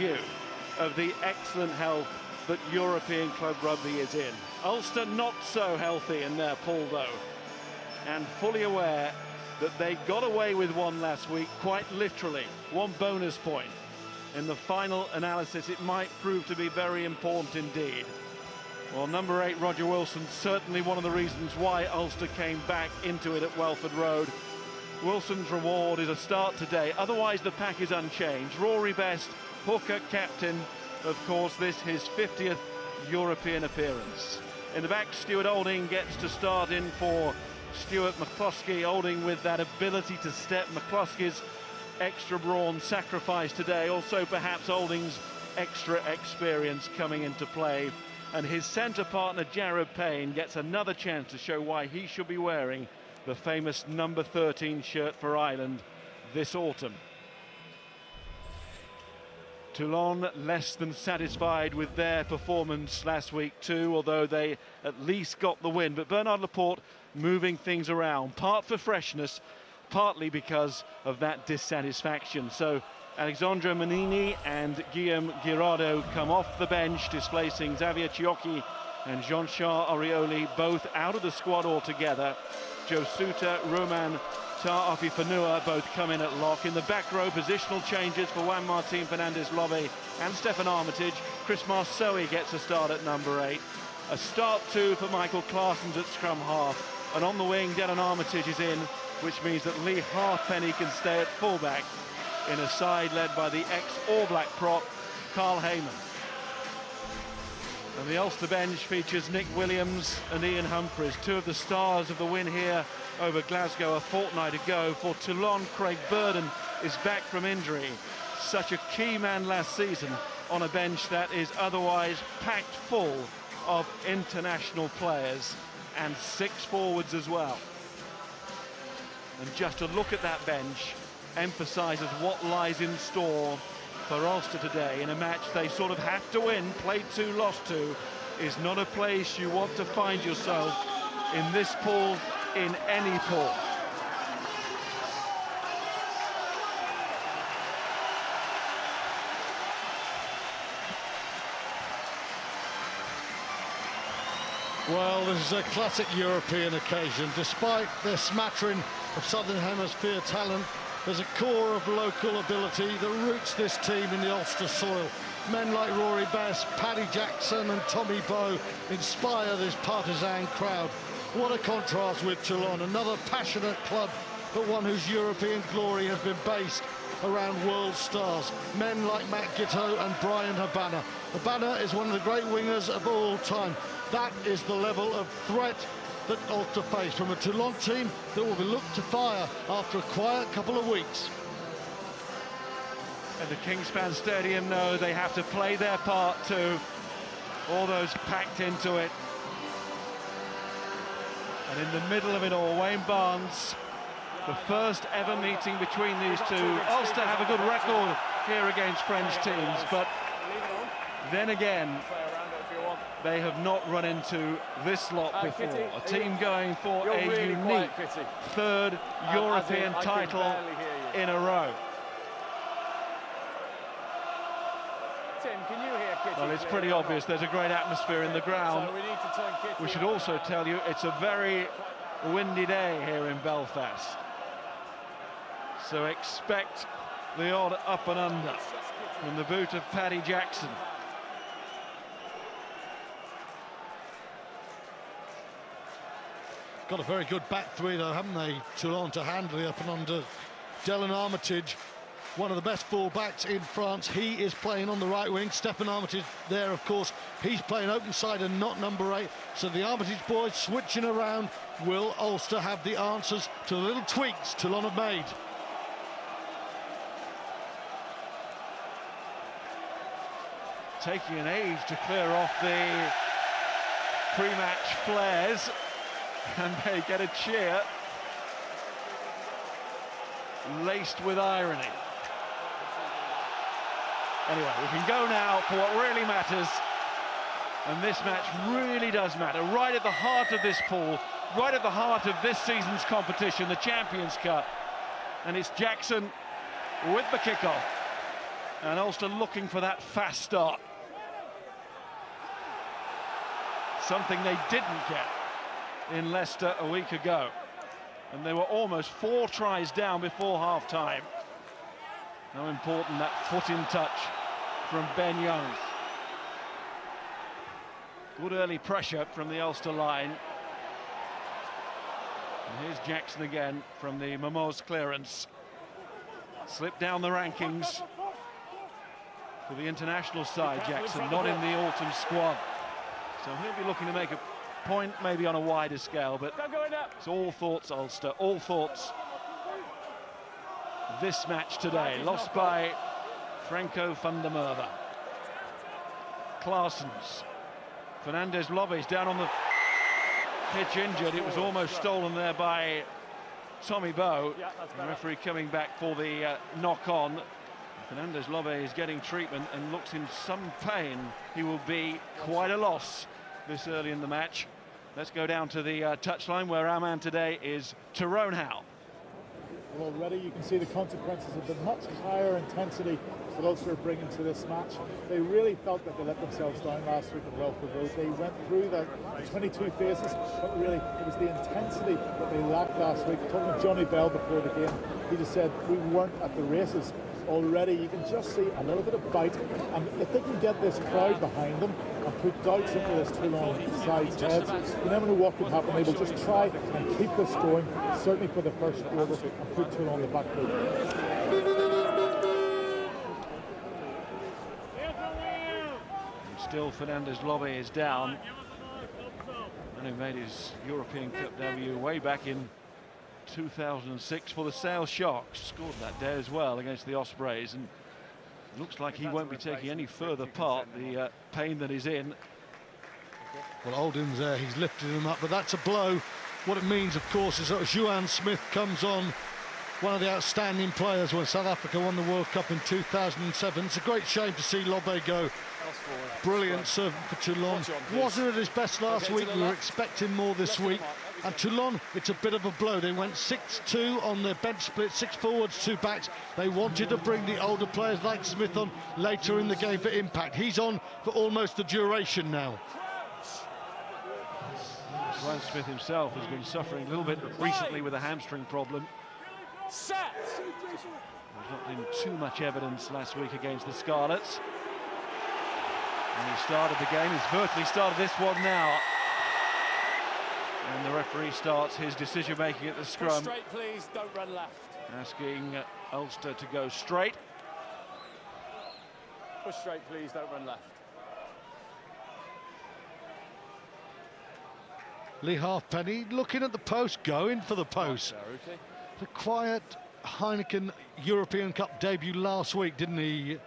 you of the excellent health that European club rugby is in. Ulster not so healthy in their pool though, and fully aware that they got away with one last week, quite literally, one bonus point. In the final analysis, it might prove to be very important indeed. Well, number 8, Roger Wilson, certainly one of the reasons why Ulster came back into it at Welford Road. Wilson's reward is a start today, otherwise the pack is unchanged. Rory Best, hooker, captain, of course this his 50th European appearance. In the back, Stuart Olding gets to start in for Stuart McCloskey. Olding with that ability to step. McCloskey's extra brawn sacrifice today, also perhaps Olding's extra experience coming into play. And his centre partner Jared Payne gets another chance to show why he should be wearing the famous number 13 shirt for Ireland this autumn. Toulon less than satisfied with their performance last week too, although they at least got the win. But Bernard Laporte moving things around, part for freshness, partly because of that dissatisfaction. So Alexandre Menini and Guillaume Girardeau come off the bench, displacing Xavier Chiocchi and Jean-Charles Orioli, both out of the squad altogether. Joe Suter, Roman Ta'afi-Fanua both come in at lock. In the back row, positional changes for Juan Martin Fernandez-Lobbe and Stefan Armitage. Chris Marceau gets a start at number 8. A start too for Michael Claessens at scrum half. And on the wing, Dylan Armitage is in, which means that Lee Halfpenny can stay at fullback in a side led by the ex-All Black prop, Carl Heyman. And the Ulster bench features Nick Williams and Ian Humphreys, two of the stars of the win here over Glasgow a fortnight ago. For Toulon, Craig Burden is back from injury. Such a key man last season on a bench that is otherwise packed full of international players, and 6 forwards as well. And just a look at that bench emphasises what lies in store for Ulster today in a match they sort of have to win. Played 2, lost 2 is not a place you want to find yourself in this pool, in any pool. Well, this is a classic European occasion. Despite their smattering of Southern Hemisphere talent, there's a core of local ability that roots this team in the Ulster soil. Men like Rory Best, Paddy Jackson and Tommy Bowe inspire this partisan crowd. What a contrast with Toulon, another passionate club, but one whose European glory has been based around world stars. Men like Matt Giteau and Brian Habana. Habana is one of the great wingers of all time. That is the level of threat that Ulster face from a Toulon team that will be looked to fire after a quiet couple of weeks. And the Kingspan Stadium know they have to play their part too. All those packed into it. And in the middle of it all, Wayne Barnes, the first ever meeting between these two. Ulster have a good record here against French teams, but then again, they have not run into this lot before. A team going for a unique 3rd European title in a row. Tim, can you hear Kitty? Well, it's pretty obvious there's a great atmosphere in the ground. So we need to turn Kitty. We should also tell you it's a very windy day here in Belfast. So expect the odd up and under from the boot of Paddy Jackson. Got a very good back three though, haven't they, Toulon, to handle the up and under. Dylan Armitage, one of the best full-backs in France. He is playing on the right wing. Stefan Armitage there, of course. He's playing open side and not number 8. So the Armitage boys switching around. Will Ulster have the answers to the little tweaks Toulon have made? Taking an age to clear off the pre-match flares, and they get a cheer laced with irony. Anyway, we can go now for what really matters, and this match really does matter. Right at the heart of this pool, right at the heart of this season's competition, the Champions Cup, and it's Jackson with the kickoff. And Ulster looking for that fast start. Something they didn't get in Leicester a week ago. And they were almost 4 tries down before half-time. How important that foot in touch from Ben Youngs. Good early pressure from the Ulster line. And here's Jackson again from the Momo's clearance. Slipped down the rankings for the international side, Jackson, not in the autumn squad. So he'll be looking to make a point, maybe on a wider scale, but it's all thoughts Ulster, all thoughts this match today, lost by Franco van der Merwe. Claessens, Fernandez Lobby's down on the pitch injured. It was almost stolen there by Tommy Bowe. The referee coming back for the knock-on. Fernandez Lobby is getting treatment and looks in some pain. He will be quite a loss this early in the match. Let's go down to the touchline where our man today is Tyrone Howe. Well, already you can see the consequences of the much higher intensity that Ulster are bringing to this match. They really felt that they let themselves down last week at Welford Road. They went through the 22 phases, but really it was the intensity that they lacked last week. Talking to Johnny Bell before the game, he just said we weren't at the races. Already you can just see a little bit of bite, and if they can get this crowd behind them and put doubts into this Toulon side's heads, you never know what could happen. They will just try and keep this going, certainly for the first quarter, and put Toulon on the back foot. Still Fernandez Lobby is down, and he made his European Cup debut way back in 2006 for the Sale Sharks. Scored that day as well against the Ospreys, and it looks like he won't be taking any further part, the pain that he's in. Well, Oldham's there, he's lifted him up, but that's a blow. What it means, of course, is that Juan Smith comes on, one of the outstanding players when South Africa won the World Cup in 2007. It's a great shame to see Lobbe go. Brilliant servant for Toulon. Wasn't at his best last week. We were expecting more this week. And Toulon, it's a bit of a blow. They went 6-2 on their bench split, 6 forwards, 2 backs. They wanted to bring the older players like Smith on later in the game for impact. He's on for almost the duration now. Juan Smith himself has been suffering a little bit recently with a hamstring problem. There's not been too much evidence last week against the Scarlets. And he started the game, he's virtually started this one now. And the referee starts his decision-making at the scrum. Push straight, please, don't run left. Asking Ulster to go straight. Push straight, please, don't run left. Lee Halfpenny looking at the post, going for the post. The quiet Heineken European Cup debut last week, didn't he,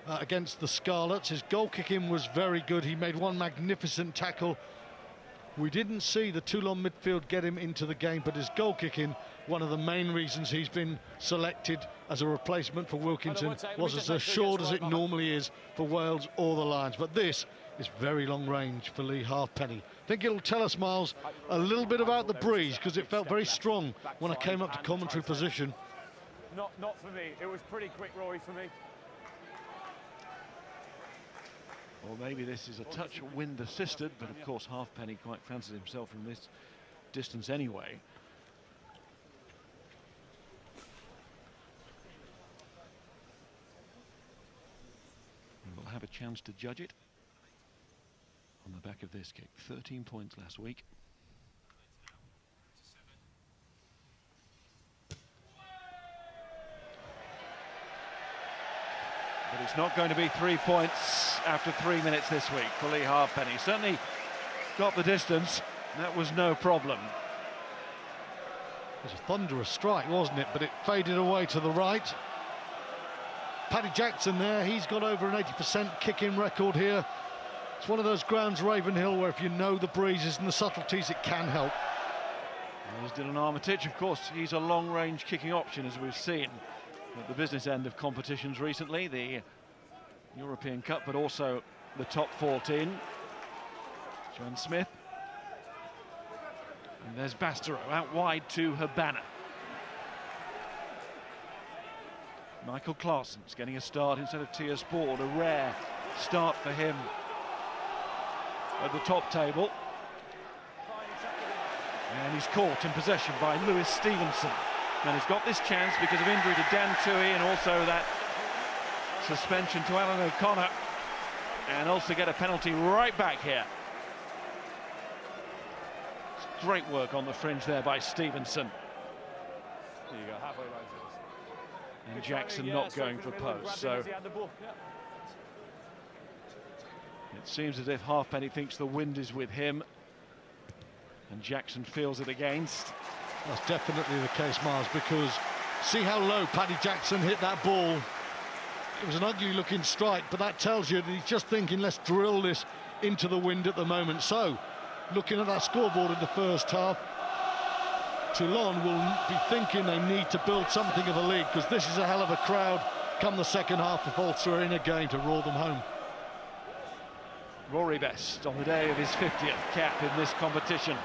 against the Scarlets? His goal kicking was very good. He made one magnificent tackle. We didn't see the Toulon midfield get him into the game, but his goal kicking, one of the main reasons he's been selected as a replacement for Wilkinson, was as assured as it normally is for Wales or the Lions. But this is very long range for Lee Halfpenny. I think it'll tell us, Miles, a little bit about the breeze, because it felt very strong when I came up to commentary position. Not for me. It was pretty quick, Rory, for me. Or maybe this is a touch wind assisted, but of course Halfpenny quite fancies himself from this distance anyway. And we'll have a chance to judge it on the back of this kick. 13 points last week. But it's not going to be 3 points after 3 minutes this week for Lee Halfpenny. Certainly got the distance, that was no problem. It was a thunderous strike, wasn't it? But it faded away to the right. Paddy Jackson there, he's got over an 80% kick-in record here. It's one of those grounds, Ravenhill, where if you know the breezes and the subtleties, it can help. There's Dylan Armitage, of course, he's a long-range kicking option, as we've seen at the business end of competitions recently, the European Cup, but also the top 14. Juan Smith. And there's Bastareaud out wide to Habana. Michael Claessen's getting a start instead of Tiers Board, a rare start for him at the top table. And he's caught in possession by Lewis Stevenson. And he's got this chance because of injury to Dan Toohey and also that suspension to Alan O'Connor. And also get a penalty right back here. It's great work on the fringe there by Stevenson. There you go, halfway line. And Jackson not going for post, so it seems as if Halfpenny thinks the wind is with him and Jackson feels it against. That's definitely the case, Miles, because see how low Paddy Jackson hit that ball. It was an ugly looking strike, but that tells you that he's just thinking, let's drill this into the wind at the moment. So looking at that scoreboard in the first half, Toulon will be thinking they need to build something of a lead, because this is a hell of a crowd come the second half if Ulster are in a game to roar them home. Rory Best on the day of his 50th cap in this competition.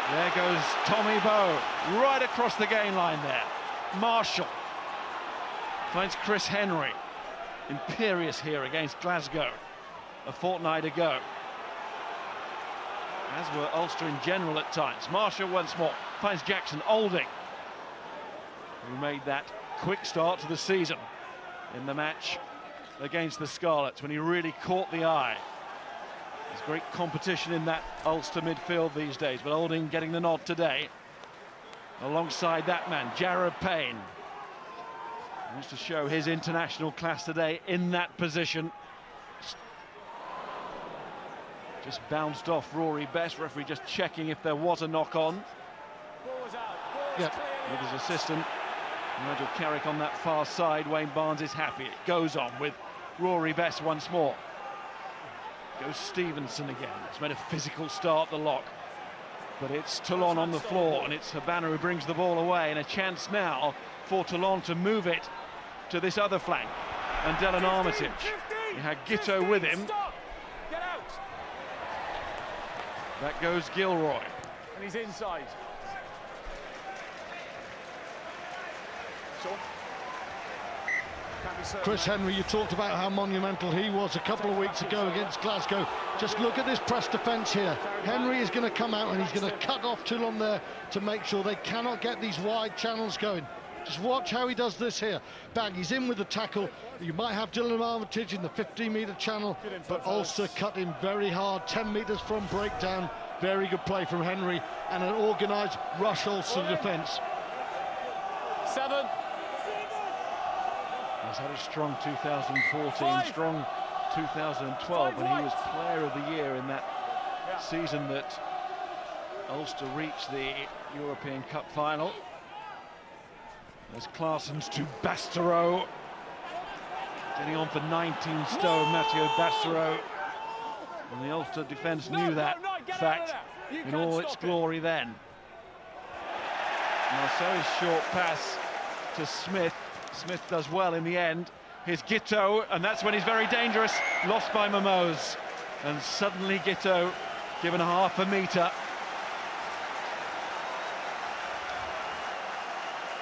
There goes Tommy Bowe right across the game line there. Marshall finds Chris Henry, imperious here against Glasgow a fortnight ago, as were Ulster in general at times. Marshall once more finds Jackson Olding, who made that quick start to the season in the match against the Scarlets when he really caught the eye. There's great competition in that Ulster midfield these days, but Olding getting the nod today alongside that man, Jared Payne. He wants to show his international class today in that position. Just bounced off Rory Best, referee just checking if there was a knock-on. Yep. With his assistant, Nigel Carrick on that far side. Wayne Barnes is happy. It goes on with Rory Best once more. Goes Stevenson again. It's made a physical start, the lock. But it's Toulon on the floor, and it's Habana who brings the ball away. And a chance now for Toulon to move it to this other flank. And Dylan Armitage. He had Giteau with him. Get out! That goes Gilroy. And he's inside. Chris Henry, you talked about how monumental he was a couple of weeks ago against Glasgow. Just look at this press defence here. Henry is going to come out and he's going to cut off Toulon there to make sure they cannot get these wide channels going. Just watch how he does this here. Bang, he's in with the tackle. You might have Dylan Armitage in the 15-metre channel, but Ulster cut him very hard, 10 metres from breakdown. Very good play from Henry and an organised rush Ulster defence. 7. He's had a strong 2014, strong 2012 when he was Player of the Year in that season that Ulster reached the European Cup final. There's Claessen's to Bastareaud. Getting on for 19 stone, Mathieu Bastareaud. And the Ulster defence knew that fact in all its glory then. Marceau's short pass to Smith. Smith does well in the end. Here's Giteau, and that's when he's very dangerous. Lost by Momoz. And suddenly Giteau given half a metre.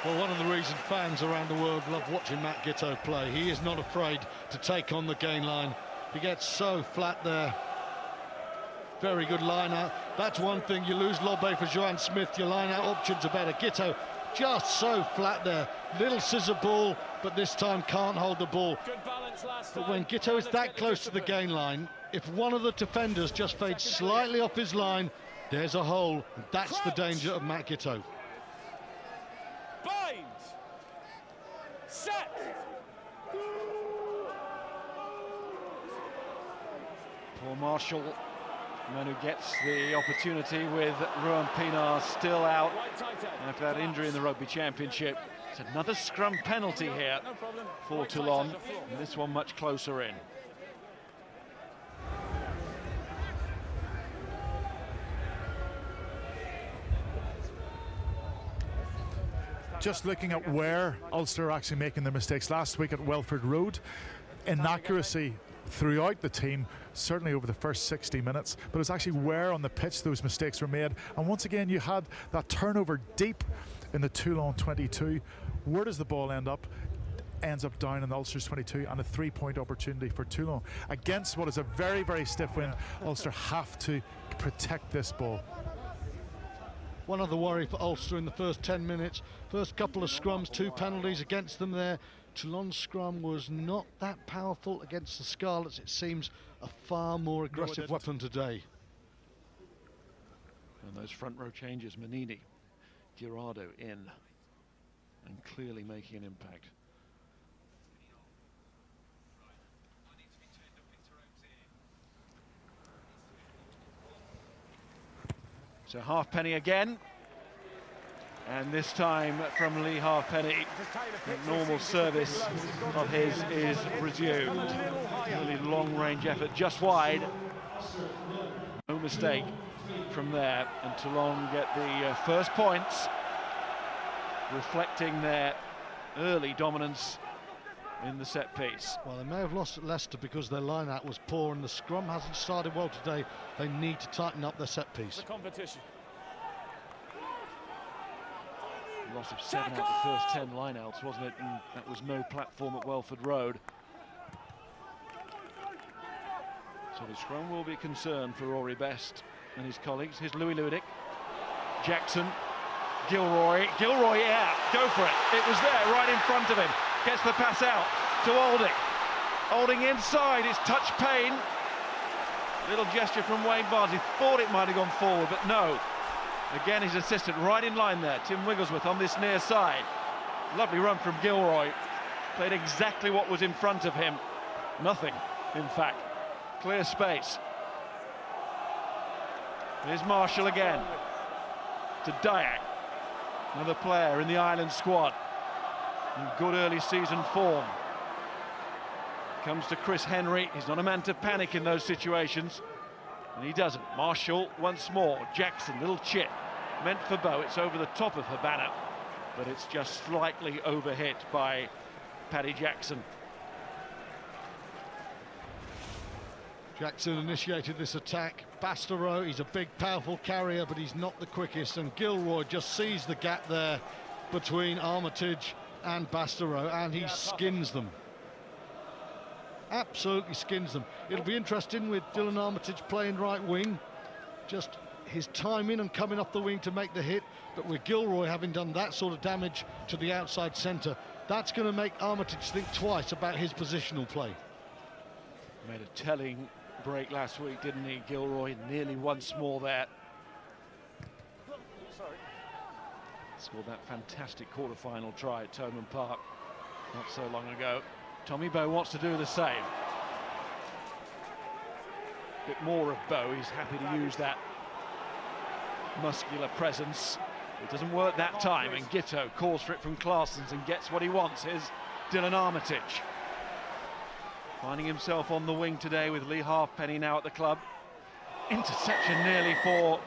Well, one of the reasons fans around the world love watching Matt Giteau play, he is not afraid to take on the gain line. He gets so flat there. Very good line out. That's one thing, you lose Lobbe for Johan Smith, your line out options are better. Giteau just so flat there. Little scissor ball, but this time can't hold the ball. But when Giteau is that close to the gain line, if one of the defenders just fades slightly off his line, there's a hole. That's the danger of Matt Giteau. Bind! Set! Paul Marshall, the man who gets the opportunity with Ruan Pinar still out after that injury in the Rugby Championship. It's another scrum penalty here for Toulon, and this one much closer in. Just looking at where Ulster are actually making their mistakes last week at Welford Road, inaccuracy throughout the team, certainly over the first 60 minutes, but it was actually where on the pitch those mistakes were made. And once again, you had that turnover deep in the Toulon 22. Where does the ball end up? ends up down in Ulster's 22, and a 3-point opportunity for Toulon. Against what is a very, very stiff wind, Ulster have to protect this ball. One other worry for Ulster in the first 10 minutes. First couple of scrums, 2 penalties against them there. Toulon's scrum was not that powerful against the Scarlets. It seems a far more aggressive weapon today. And those front row changes, Manini, Girardo in, and clearly making an impact. So Halfpenny again, and this time from Lee Halfpenny, the normal service of his is resumed. Really long-range effort, just wide. No mistake from there, and Toulon get the first points, reflecting their early dominance in the set piece. Well, they may have lost at Leicester because their line-out was poor and the scrum hasn't started well today. They need to tighten up their set piece. The competition. Loss of 7 out of the first 10 line-outs, wasn't it? And that was no platform at Welford Road. So the scrum will be a concern for Rory Best and his colleagues. Here's Louis Ludick, Jackson, Gilroy, yeah, go for it. It was there, right in front of him. Gets the pass out to Olding. Olding inside, it's touch Payne. Little gesture from Wayne Barnes. He thought it might have gone forward, but no. Again, his assistant right in line there, Tim Wigglesworth on this near side. Lovely run from Gilroy. Played exactly what was in front of him. Nothing, in fact. Clear space. Here's Marshall again. To Dyack. Another player in the Ireland squad. In good early season form. Comes to Chris Henry. He's not a man to panic in those situations. And he doesn't. Marshall once more. Jackson, little chip. Meant for Bow. It's over the top of Habana, but it's just slightly overhit by Paddy Jackson. Jackson initiated this attack. Bastareaud, he's a big, powerful carrier, but he's not the quickest. And Gilroy just sees the gap there between Armitage and Bastareaud, and he skins them. Absolutely skins them. It'll be interesting with Dylan Armitage playing right wing. Just his timing and coming off the wing to make the hit, but with Gilroy having done that sort of damage to the outside centre, that's going to make Armitage think twice about his positional play. Made a telling break last week, didn't he, Gilroy? Nearly once more there. Scored that fantastic quarter-final try at Thomond Park not so long ago. Tommy Bow wants to do the same. A bit more of Bow, he's happy to use that muscular presence. It doesn't work that time, and Gitto calls for it from Claessens and gets what he wants. Here's Dylan Armitage. Finding himself on the wing today with Lee Halfpenny now at the club. Interception nearly for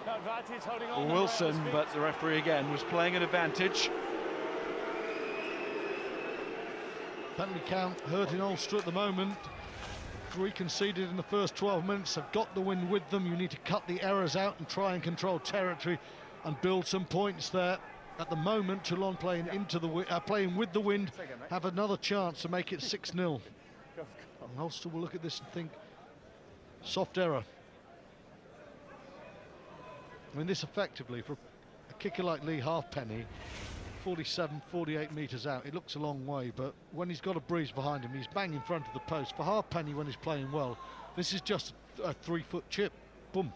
Wilson, but the referee again was playing an advantage. Penalty count hurting Ulster at the moment. 3 conceded in the first 12 minutes. Have got the wind with them. You need to cut the errors out and try and control territory and build some points there. At the moment, Toulon playing playing with the wind, have another chance to make it 6-0. And Ulster will look at this and think, soft error. I mean, this effectively, for a kicker like Lee Halfpenny, 47, 48 metres out, it looks a long way, but when he's got a breeze behind him, he's bang in front of the post. For Halfpenny, when he's playing well, this is just a 3-foot chip. Boom.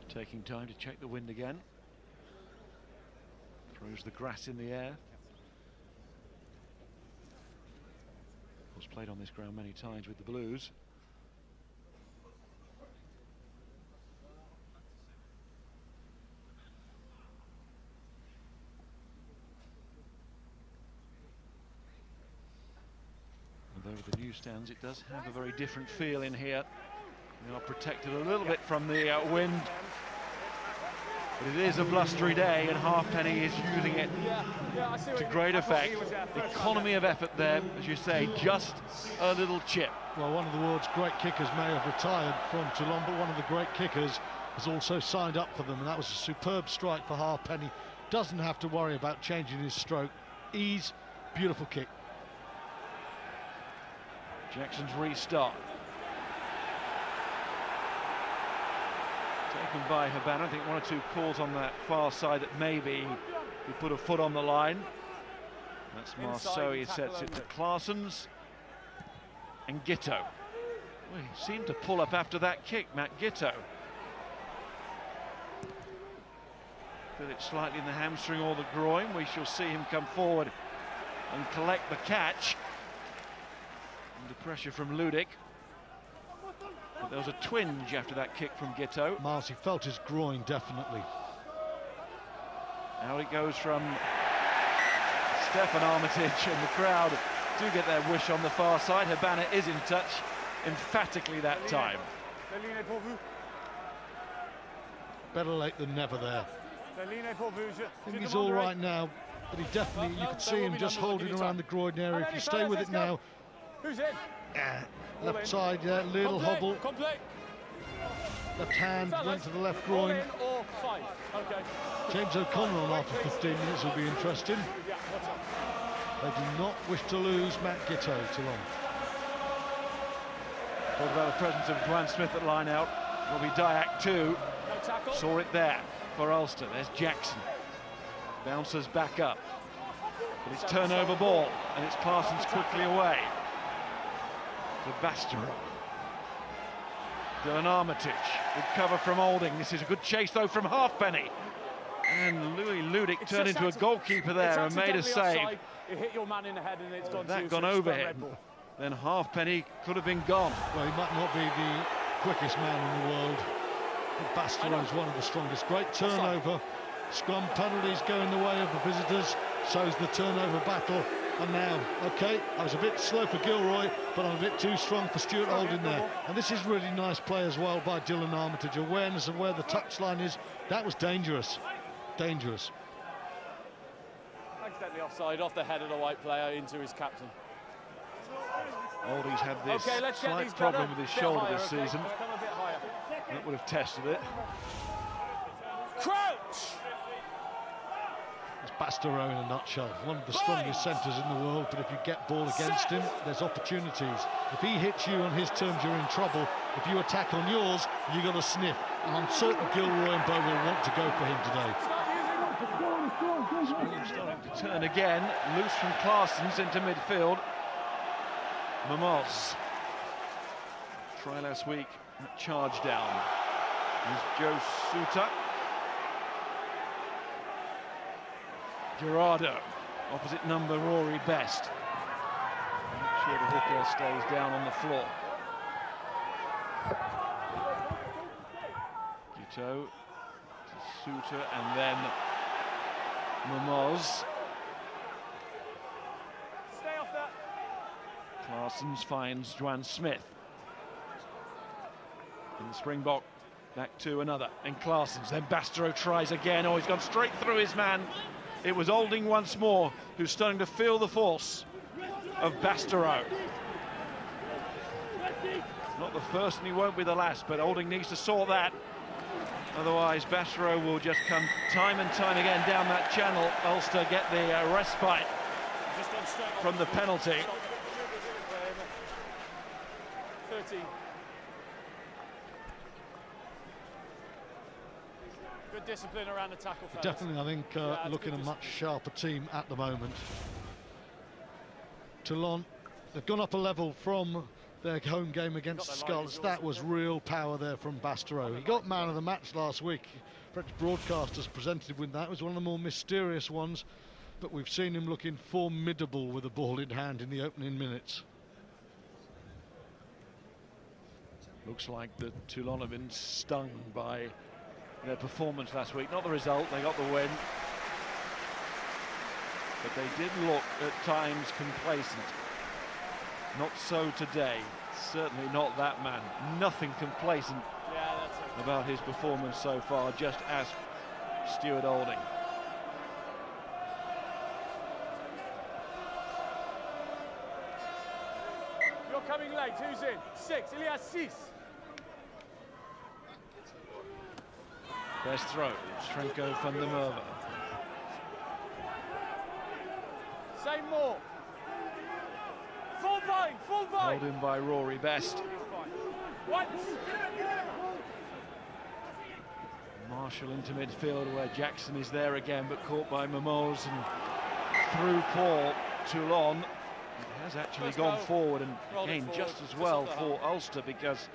Taking time to check the wind again. Throws the grass in the air. Was played on this ground many times with the Blues. Although with the new stands, it does have a very different feel in here. They are protected a little bit from the wind. But it is a blustery day, and Halfpenny is using it to great effect. Economy of effort there, as you say, just a little chip. Well, one of the world's great kickers may have retired from Toulon, but one of the great kickers has also signed up for them, and that was a superb strike for Halfpenny. doesn't have to worry about changing his stroke. Ease, beautiful kick. Jackson's restart. Taken by Habana. I think one or two calls on that far side that maybe he put a foot on the line. That's Marceau, he sets it to Claessens. And Gitto. Well, he seemed to pull up after that kick, Matt Gitto. Feel it slightly in the hamstring or the groin. We shall see him come forward and collect the catch. Under pressure from Ludik. But there was a twinge after that kick from Gitto. Miles, he felt his groin, definitely. Out it goes from Stefan Armitage, and the crowd do get their wish on the far side. Habana is in touch, emphatically that time. Better late than never there. I think he's all right now, but he definitely, you could see him just holding around the groin area. If you stay with it now, Who's in? left side, little hobble. Left hand went to the left groin. Or 5. Okay. James O'Connor on after 15 minutes will be interesting. They do not wish to lose Matt Gitto, Toulon. What about the presence of Dwan Smith at line out? Will be Dyack too. Saw it there for Ulster. There's Jackson. Bounces back up. But it's turnover ball, and it's Claessens quickly away. To Bastereau. Dylan Armitage. Good cover from Olding. This is a good chase though from Halfpenny. And Louis Ludik turned into a goalkeeper there and made a save. It hit your man in the head and it's gone that gone over him. Then Halfpenny could have been gone. Well, he might not be the quickest man in the world. But Bastereau is one of the strongest. Great turnover. Scrum penalties going the way of the visitors. So's the turnover battle. And now, okay, I was a bit slow for Gilroy, but I'm a bit too strong for Stuart Olding there. And this is really nice play as well by Dylan Armitage. Awareness of where the touchline is. That was dangerous. Dangerous. Accidentally offside, off the head of the white player into his captain. Olding's had this slight problem with his shoulder this season. Come a bit higher. That would have tested it. Crouch! It's Bastereau in a nutshell. One of the strongest centres in the world, but if you get ball against him, there's opportunities. If he hits you on his terms, you're in trouble. If you attack on yours, you got to sniff. And I'm certain Gilroy and Bow will want to go for him today. Starting to turn again, loose from Claessens into midfield. Mamoz. Try last week, charge down. Here's Joe Suter. Gerardo, opposite number Rory Best. Make sure the hooker stays down on the floor. Gitto to Suter and then Mamoz. Stay off that. Claessens finds Dwan Smith. And the Springbok back to another. And Claessens, then Bastereau tries again. Oh, he's gone straight through his man. It was Olding once more who's starting to feel the force of Bastereau. Not the first and he won't be the last, but Olding needs to sort that. Otherwise, Bastereau will just come time and time again down that channel. Ulster get the respite from the penalty. 13. Good discipline around the tackle. Fellas. Definitely, I think, looking a much sharper team at the moment. Toulon, they've gone up a level from their home game against the Scarlets. That was real power there from Bastereau. He got man of the match last week. French broadcasters presented him with that. It was one of the more mysterious ones, but we've seen him looking formidable with the ball in hand in the opening minutes. Looks like the Toulon have been stung by their performance last week. Not the result, they got the win. But they did look at times complacent. Not so today. Certainly not that man. Nothing complacent about his performance so far, just as Stuart Olding. You're coming late. Who's in? 6. Il y a 6. Best throw, Strenko van der Merwe. Say more. Full bind, full bind. Held in by Rory Best. Once. Marshall into midfield where Jackson is there again, but caught by Momoz and through Paul. Toulon has actually gone forward, and again just as well for Ulster, because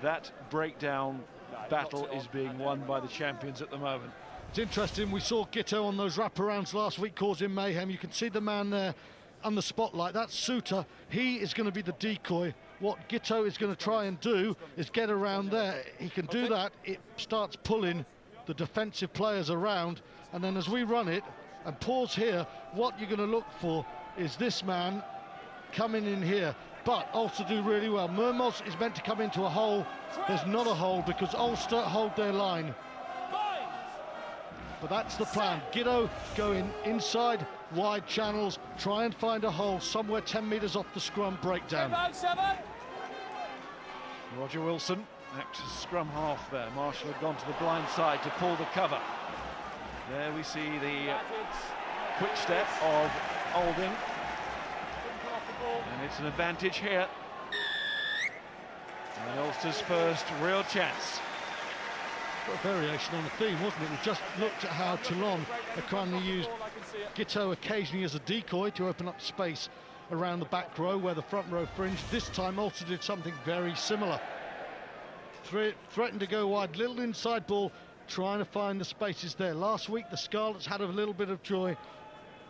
that breakdown battle is being won by the champions at the moment. It's interesting, we saw Gitto on those wraparounds last week causing mayhem. You can see the man there on the spotlight. That's Suter. He is going to be the decoy. What Gitto is going to try and do is get around there. He can do that. It starts pulling the defensive players around, and then as we run it and pause here, what you're going to look for is this man coming in here. But Ulster do really well. Mermoz is meant to come into a hole. There's not a hole because Ulster hold their line. But that's the plan. Gitto going inside, wide channels, try and find a hole somewhere 10 metres off the scrum breakdown. Roger Wilson acts as scrum half there. Marshall had gone to the blind side to pull the cover. There we see the quick step of Olding. And it's an advantage here. And Ulster's first real chance. A variation on the theme, wasn't it? We just looked at how Toulon have kindly used Gitto occasionally as a decoy to open up space around the back row where the front row fringed. This time Ulster did something very similar. Threatened to go wide, little inside ball, trying to find the spaces there. Last week the Scarlets had a little bit of joy.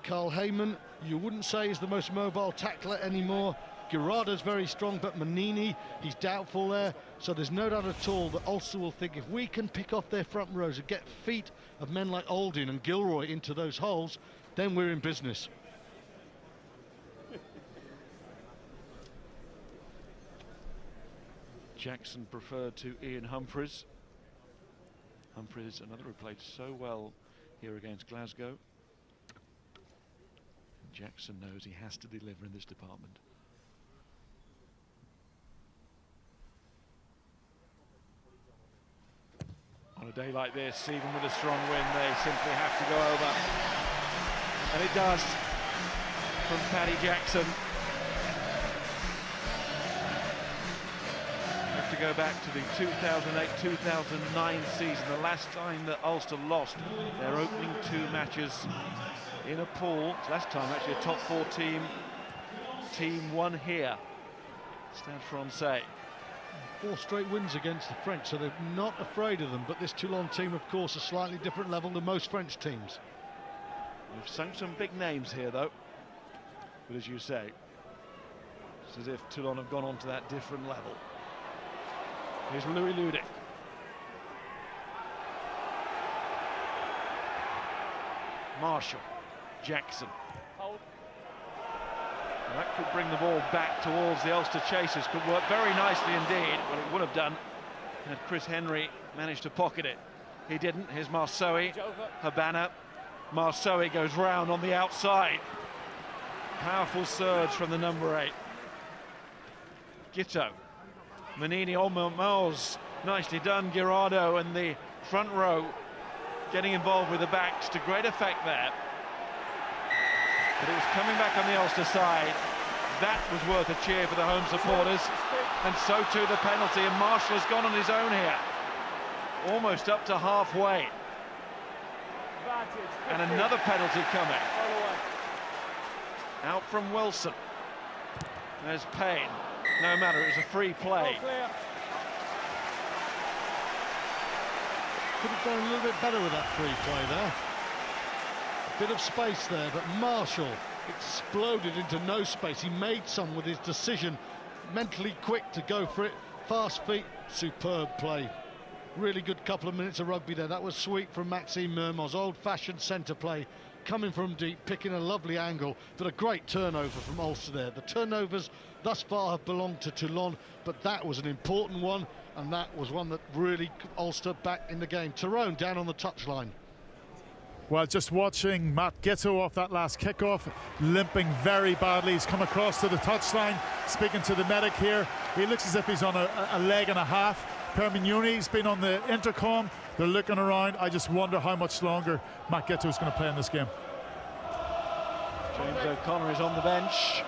Carl Heyman, you wouldn't say is the most mobile tackler anymore. Girardo's very strong, but Manini, he's doubtful there. So there's no doubt at all that Ulster will think if we can pick off their front rows and get feet of men like Olding and Gilroy into those holes, then we're in business. Jackson preferred to Ian Humphreys. Humphreys, another who played so well here against Glasgow. Jackson knows he has to deliver in this department. On a day like this, even with a strong wind, they simply have to go over. And it does, from Paddy Jackson. You have to go back to the 2008-2009 season, the last time that Ulster lost their opening two matches in a pool. Last time actually a top four team won here. Stade Francais. 4 straight wins against the French, so they're not afraid of them. But this Toulon team, of course, a slightly different level than most French teams. We've sung some big names here, though. But as you say, it's as if Toulon have gone on to that different level. Here's Louis Ludic. Marshall, Jackson. Well, that could bring the ball back towards the Ulster chasers. Could work very nicely indeed, but it would have done had Chris Henry managed to pocket it. He didn't. Here's Marceau, Habana. Marceau goes round on the outside. Powerful surge from the number 8. Gitto. Manini on Momoz. Nicely done. Girardo and the front row getting involved with the backs to great effect there. But it was coming back on the Ulster side. That was worth a cheer for the home supporters. And so too the penalty. And Marshall has gone on his own here. Almost up to halfway. And another penalty coming. Out from Wilson. There's Payne. No matter, it was a free play. Could have done a little bit better with that free play there. A bit of space there, but Marshall exploded into no space. He made some with his decision. Mentally quick to go for it. Fast feet, superb play. Really good couple of minutes of rugby there. That was sweet from Maxime Mermoz. Old-fashioned centre play, coming from deep, picking a lovely angle, but a great turnover from Ulster there. The turnovers thus far have belonged to Toulon, but that was an important one, and that was one that really Ulster back in the game. Tyrone down on the touchline. Well, just watching Matt Gitto off that last kickoff, limping very badly. He's come across to the touchline, speaking to the medic here. He looks as if he's on a leg and a half. Permignoni's been on the intercom. They're looking around. I just wonder how much longer Matt Gitto is going to play in this game. James O'Connor is on the bench.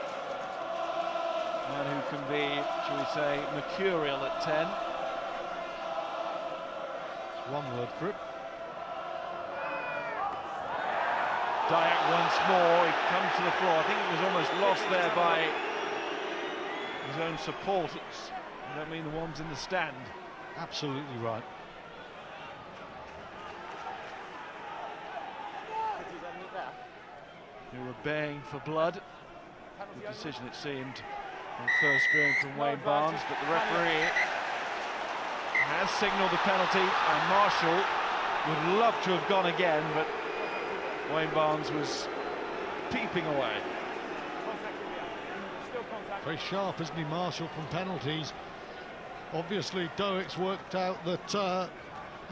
Man who can be, shall we say, mercurial at 10. That's one word for it. Dyak once more, he comes to the floor. I think it was almost lost there by his own supporters. I don't mean the ones in the stand. Absolutely right. They were baying for blood. The decision, it seemed, on first screen from Wayne Barnes, but the referee has signalled the penalty, and Marshall would love to have gone again, but Wayne Barnes was peeping away. Very sharp, isn't he, Marshall, from penalties. Obviously, Doak's worked out that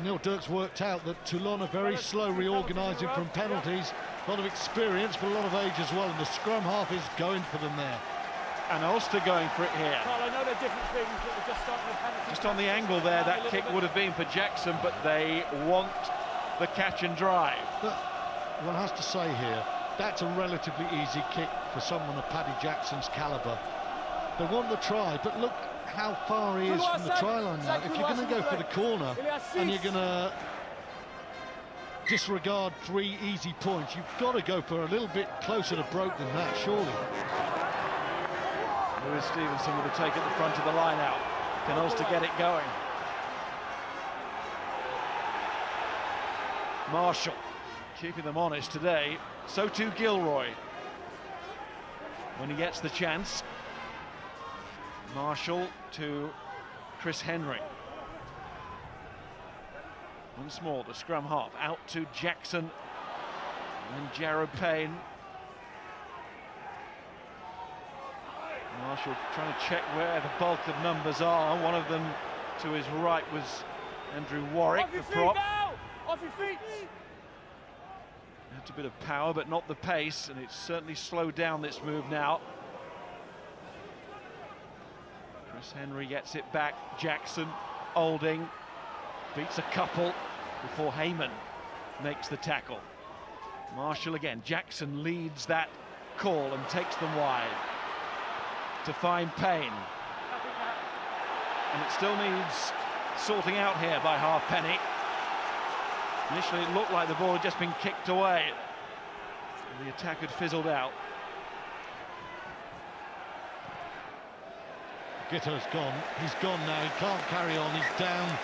Neil Dirk's worked out that Toulon are very slow reorganising from penalties. A lot of experience, but a lot of age as well, and the scrum half is going for them there. And Ulster going for it here. Carl, I know they're different things, but we're just starting the penalty. Just on the angle there, that kick would have been for Jackson, but they want the catch and drive. But one has to say here, that's a relatively easy kick for someone of Paddy Jackson's calibre. They want the try, but look how far he is from the try line now. If you're going to go for the corner and you're going to disregard 3 easy points, you've got to go for a little bit closer to broke than that, surely. Lewis Stevenson with a take at the front of the line out. Can Ulster get it going? Marshall keeping them honest today. So too Gilroy when he gets the chance. Marshall to Chris Henry. Once more, the scrum half out to Jackson and Jared Payne. Marshall trying to check where the bulk of numbers are. One of them to his right was Andrew Warwick, the prop. Off your feet! Had a bit of power, but not the pace, and it's certainly slowed down this move now. Chris Henry gets it back. Jackson, Olding beats a couple before Heyman makes the tackle. Marshall again. Jackson leads that call and takes them wide to find Payne. And it still needs sorting out here by Halfpenny. Initially it looked like the ball had just been kicked away. And the attack had fizzled out. Gitto's gone. He's gone now. He can't carry on. He's down.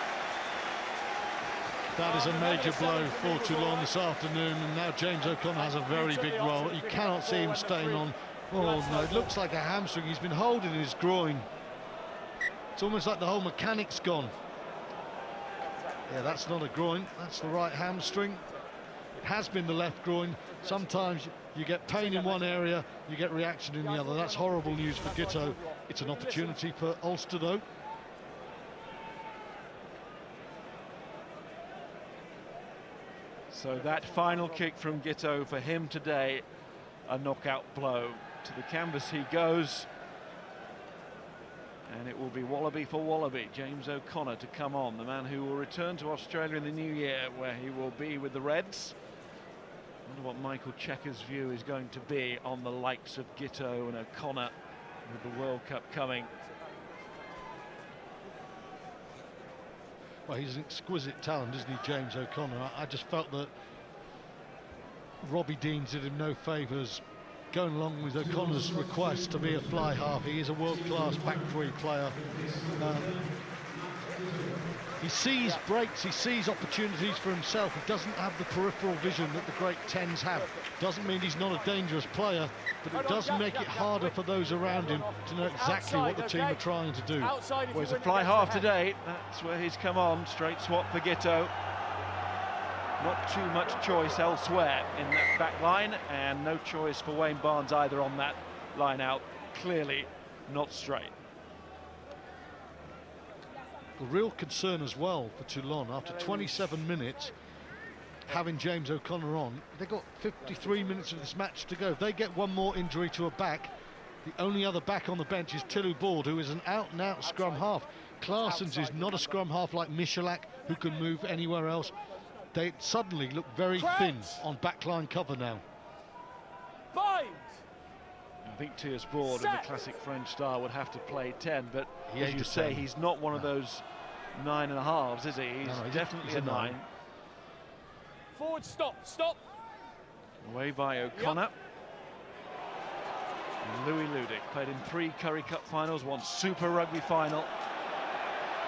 That is a major blow for Toulon this afternoon, and now James O'Connor has a very big role. You cannot see him staying on. Oh no, it looks like a hamstring. He's been holding his groin. It's almost like the whole mechanic's gone. Yeah, that's not a groin, that's the right hamstring. It has been the left groin. Sometimes you get pain in one area, you get reaction in the other. That's horrible news for Gitto. It's an opportunity for Ulster though. So that final kick from Gitto for him today, a knockout blow. To the canvas he goes. And it will be Wallaby for Wallaby. James O'Connor to come on, the man who will return to Australia in the new year, where he will be with the Reds. I wonder what Michael Checker's view is going to be on the likes of Gitto and O'Connor with the World Cup coming. Well, he's an exquisite talent, isn't he, James O'Connor? I just felt that Robbie Deans did him no favours going along with O'Connor's request to be a fly half. He is a world-class back three player. He sees breaks, he sees opportunities for himself. He doesn't have the peripheral vision that the great tens have. Doesn't mean he's not a dangerous player, but it does make it harder for those around him to know exactly what the team are trying to do. Well, he's a fly half today. That's where he's come on. Straight swap for Gitto. Not too much choice elsewhere in that back line, and no choice for Wayne Barnes either on that line out. Clearly not straight. A real concern as well for Toulon after 27 minutes having James O'Connor on. They've got 53 minutes of this match to go. If they get one more injury to a back, the only other back on the bench is Tilou Board, who is an out-and-out scrum half. Claessens is not a scrum half like Michalak, who can move anywhere else. They suddenly look very thin on backline cover now. 5 think Tiers Board in the classic French style would have to play 10, but He as ain't you a say, 10. he's not one of those 9.5s, is he? He's No, definitely he's a 9. Forward, stop, stop. Away by O'Connor. Louis Ludic played in 3 Currie Cup finals, 1 Super Rugby final.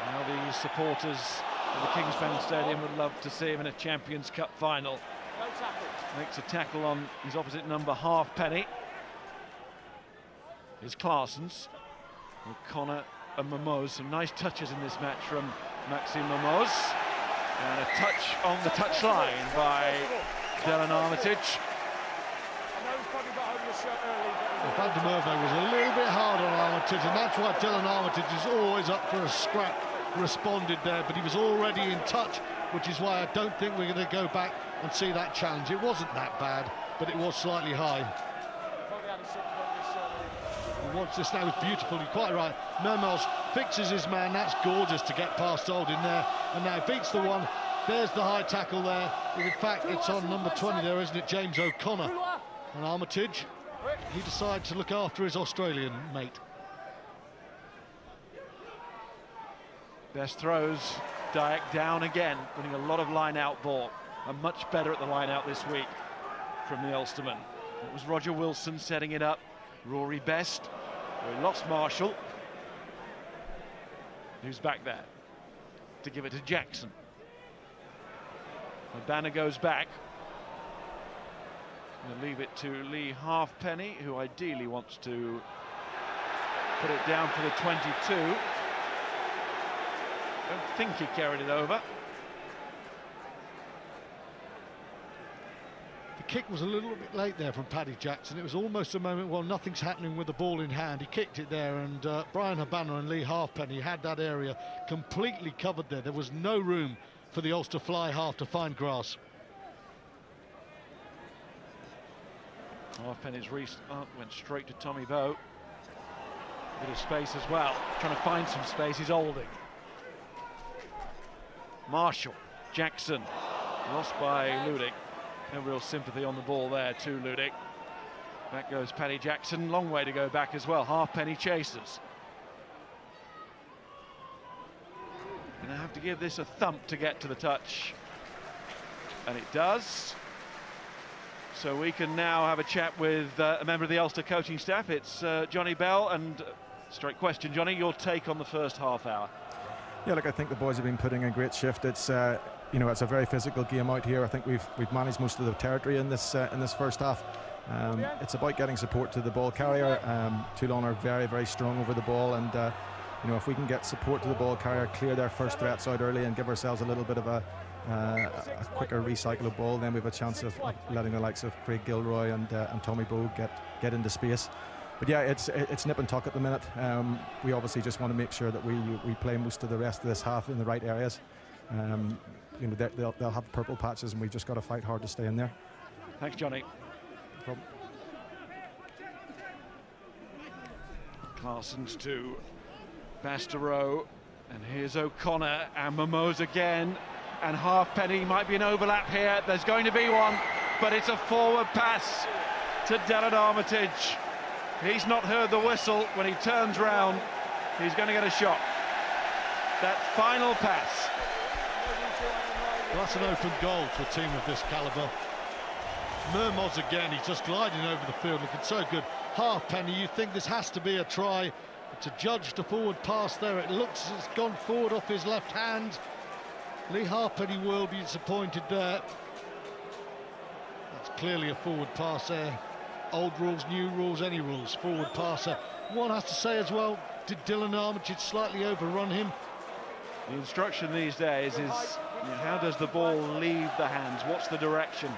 Now the supporters of the Kingsband Stadium would love to see him in a Champions Cup final. No tackle. Makes a tackle on his opposite number, Halfpenny. Here's Claessens, O'Connor and Momoz. Some nice touches in this match from Maxime Momoz. And a touch on the touchline by Dylan Armitage. I know he's probably got over the shirt early, but Van der Merwe was a little bit hard on Armitage, and that's why Dylan Armitage is always up for a scrap. Responded there, but he was already in touch, which is why I don't think we're going to go back and see that challenge. It wasn't that bad, but it was slightly high. probably had a shirt over his shirt. And once this now is beautiful, you're quite right. Mermoz fixes his man, that's gorgeous to get past Old in there, and now beats the one. There's the high tackle there. In fact, it's on number 20 there, isn't it, James O'Connor. And Armitage, he decides to look after his Australian mate. Best throws, Dyack down again, winning a lot of line-out ball. And much better at the line-out this week from the Ulsterman. It was Roger Wilson setting it up. Rory Best, who lost Marshall, who's back there to give it to Jackson. The banner goes back. We'll leave it to Lee Halfpenny, who ideally wants to put it down for the 22. Don't think he carried it over. The kick was a little bit late there from Paddy Jackson. It was almost a moment, well, nothing's happening with the ball in hand. He kicked it there, and Brian Habana and Lee Halfpenny had that area completely covered there. There was no room for the Ulster fly half to find grass. Halfpenny's went straight to Tommy Bowe. Bit of space as well. Trying to find some space is Olding. Marshall, Jackson, lost by Ludic. No real sympathy on the ball there to Ludic. Back goes Paddy Jackson, long way to go back as well. Halfpenny chases. Gonna have to give this a thump to get to the touch. And it does. So we can now have a chat with a member of the Ulster coaching staff. It's Johnny Bell, and straight question, Johnny, your take on the first half hour? Yeah, look, I think the boys have been putting in a great shift. It's you know, it's a very physical game out here. I think we've managed most of the territory in this first half. It's about getting support to the ball carrier. Toulon are very, very strong over the ball, and you know, if we can get support to the ball carrier, clear their first threats out early, and give ourselves a little bit of a quicker recycle of ball, then we have a chance of letting the likes of Craig Gilroy and Tommy Bowe get into space. But yeah, it's nip and tuck at the minute. We obviously just want to make sure that we play most of the rest of this half in the right areas. You know, they'll have purple patches, and we've just got to fight hard to stay in there. Thanks, Johnny. No problem. Claessens to Bastareaud, and here's O'Connor and Momoz again, and Halfpenny. Might be an overlap here. There's going to be one, but it's a forward pass to Dylan Armitage. He's not heard the whistle. When he turns round, he's going to get a shot. That final pass. Well, that's an open goal to a team of this calibre. Mermoz again, he's just gliding over the field, looking so good. Halfpenny, you think this has to be a try. To judge the forward pass there, it looks as it's gone forward off his left hand. Lee Halfpenny will be disappointed there. That's clearly a forward pass there. Old rules, new rules, any rules, forward passer. One has to say as well, did Dylan Armitage slightly overrun him? The instruction these days is, you know, how does the ball leave the hands? What's the direction?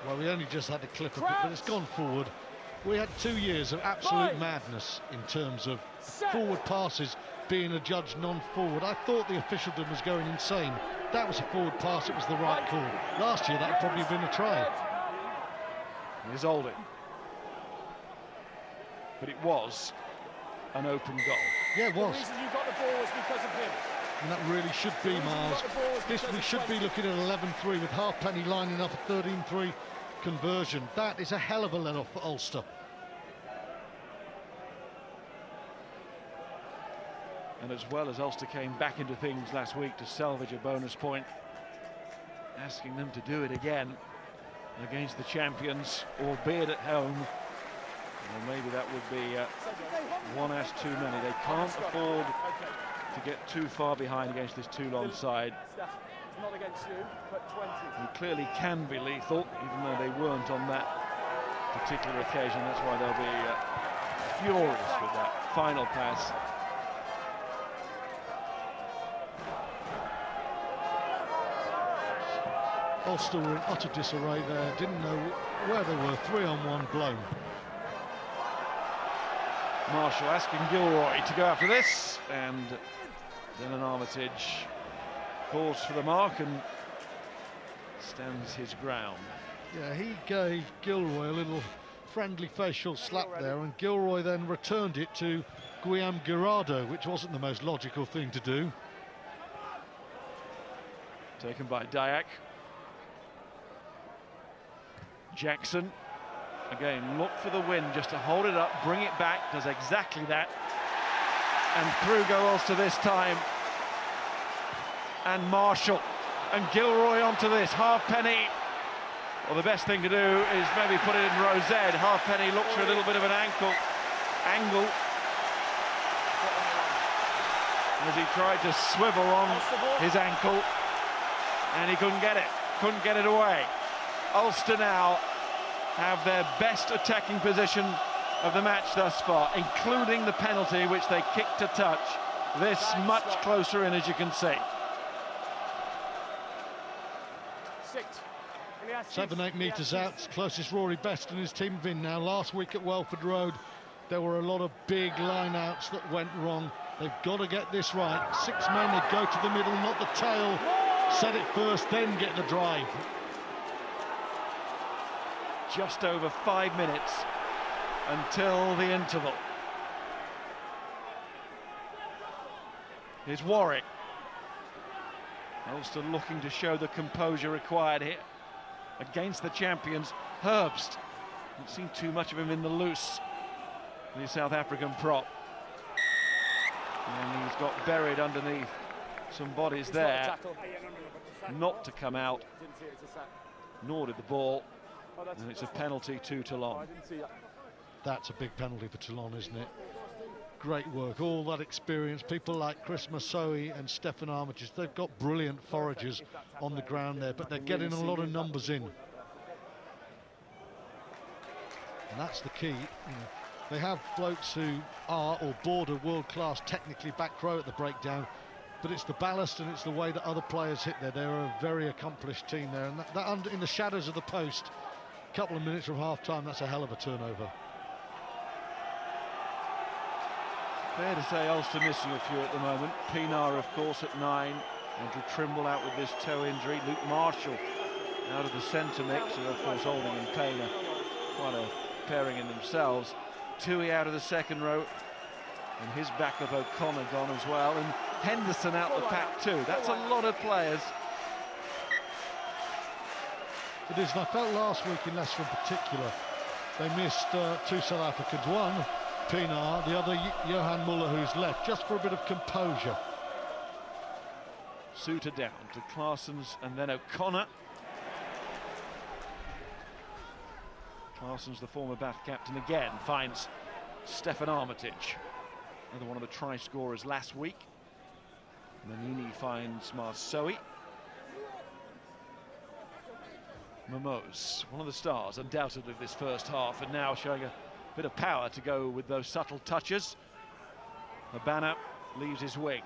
Well, we only just had to clip a bit, but it's gone forward. We had 2 years of absolute madness in terms of forward passes being adjudged non-forward. I thought the officialdom was going insane. That was a forward pass, it was the right call. Last year, that would probably have been a try. Here's Olding. But it was an open goal. Yeah, it was. The reason you got the ball was because of him. And that really should be, Miles. We should be looking at 11-3 with Halfpenny lining up a 13-3 conversion. That is a hell of a let-off for Ulster. And as well as Ulster came back into things last week to salvage a bonus point, asking them to do it again against the champions, albeit at home. Well, maybe that would be one ass too many. They can't afford to get too far behind against this Toulon side, Not against you, but 20. who clearly can be lethal, even though they weren't on that particular occasion. That's why they'll be furious with that final pass. Ulster were in utter disarray there, didn't know where they were, 3-on-1 blown. Marshall asking Gilroy to go after this, and Dylan Armitage calls for the mark and stands his ground. Yeah, he gave Gilroy a little friendly facial slap there, and Gilroy then returned it to Guillaume Girardeau, which wasn't the most logical thing to do. Taken by Dyack. Jackson, again, look for the win, just to hold it up, bring it back, does exactly that. And through go Ulster this time. And Marshall, and Gilroy onto this, Halfpenny. Well, the best thing to do is maybe put it in row Z. Halfpenny looks for a little bit of an angle, as he tried to swivel on his ankle, and he couldn't get it away. Ulster now have their best attacking position of the match thus far, including the penalty, which they kicked to touch. This much closer in, as you can see. 7-8 metres out, closest Rory Best and his team have been now. Last week at Welford Road, there were a lot of big line-outs that went wrong. They've got to get this right. 6 men, they go to the middle, not the tail. Set it first, then get the drive. Just over 5 minutes until the interval. Here's Warwick. Ulster looking to show the composure required here against the champions. Herbst, haven't seen too much of him in the loose, the South African prop. And he's got buried underneath some bodies there. Not to come out, nor did the ball. And it's a penalty to Toulon. That's a big penalty for Toulon, isn't it? Great work, all that experience. People like Chris Masoi and Stefan Armitage, they've got brilliant foragers on the ground there, but they're getting a lot of numbers in. And that's the key. They have blokes who are or border world-class technically back row at the breakdown, but it's the ballast and it's the way that other players hit there. They're a very accomplished team there, and that under, in the shadows of the post, a couple of minutes from half-time, that's a hell of a turnover. Fair to say Ulster missing a few at the moment. Pienaar, of course, at 9. Andrew Trimble out with this toe injury. Luke Marshall out of the centre mix, and of course Olding and Payne are quite a pairing in themselves. Tui out of the second row, and his backup O'Connor gone as well, and Henderson out the pack too. That's a lot of players. It is, and I felt last week in Leicester in particular, they missed 2 South Africans. One, Pienaar, the other, Johan Muller, who's left, just for a bit of composure. Suter down to Claessens and then O'Connor. Claessen's the former Bath captain again, finds Stefan Armitage, another one of the try scorers last week. Manini finds Marsoe. Momose, one of the stars undoubtedly this first half, and now showing a bit of power to go with those subtle touches. Habana leaves his wing.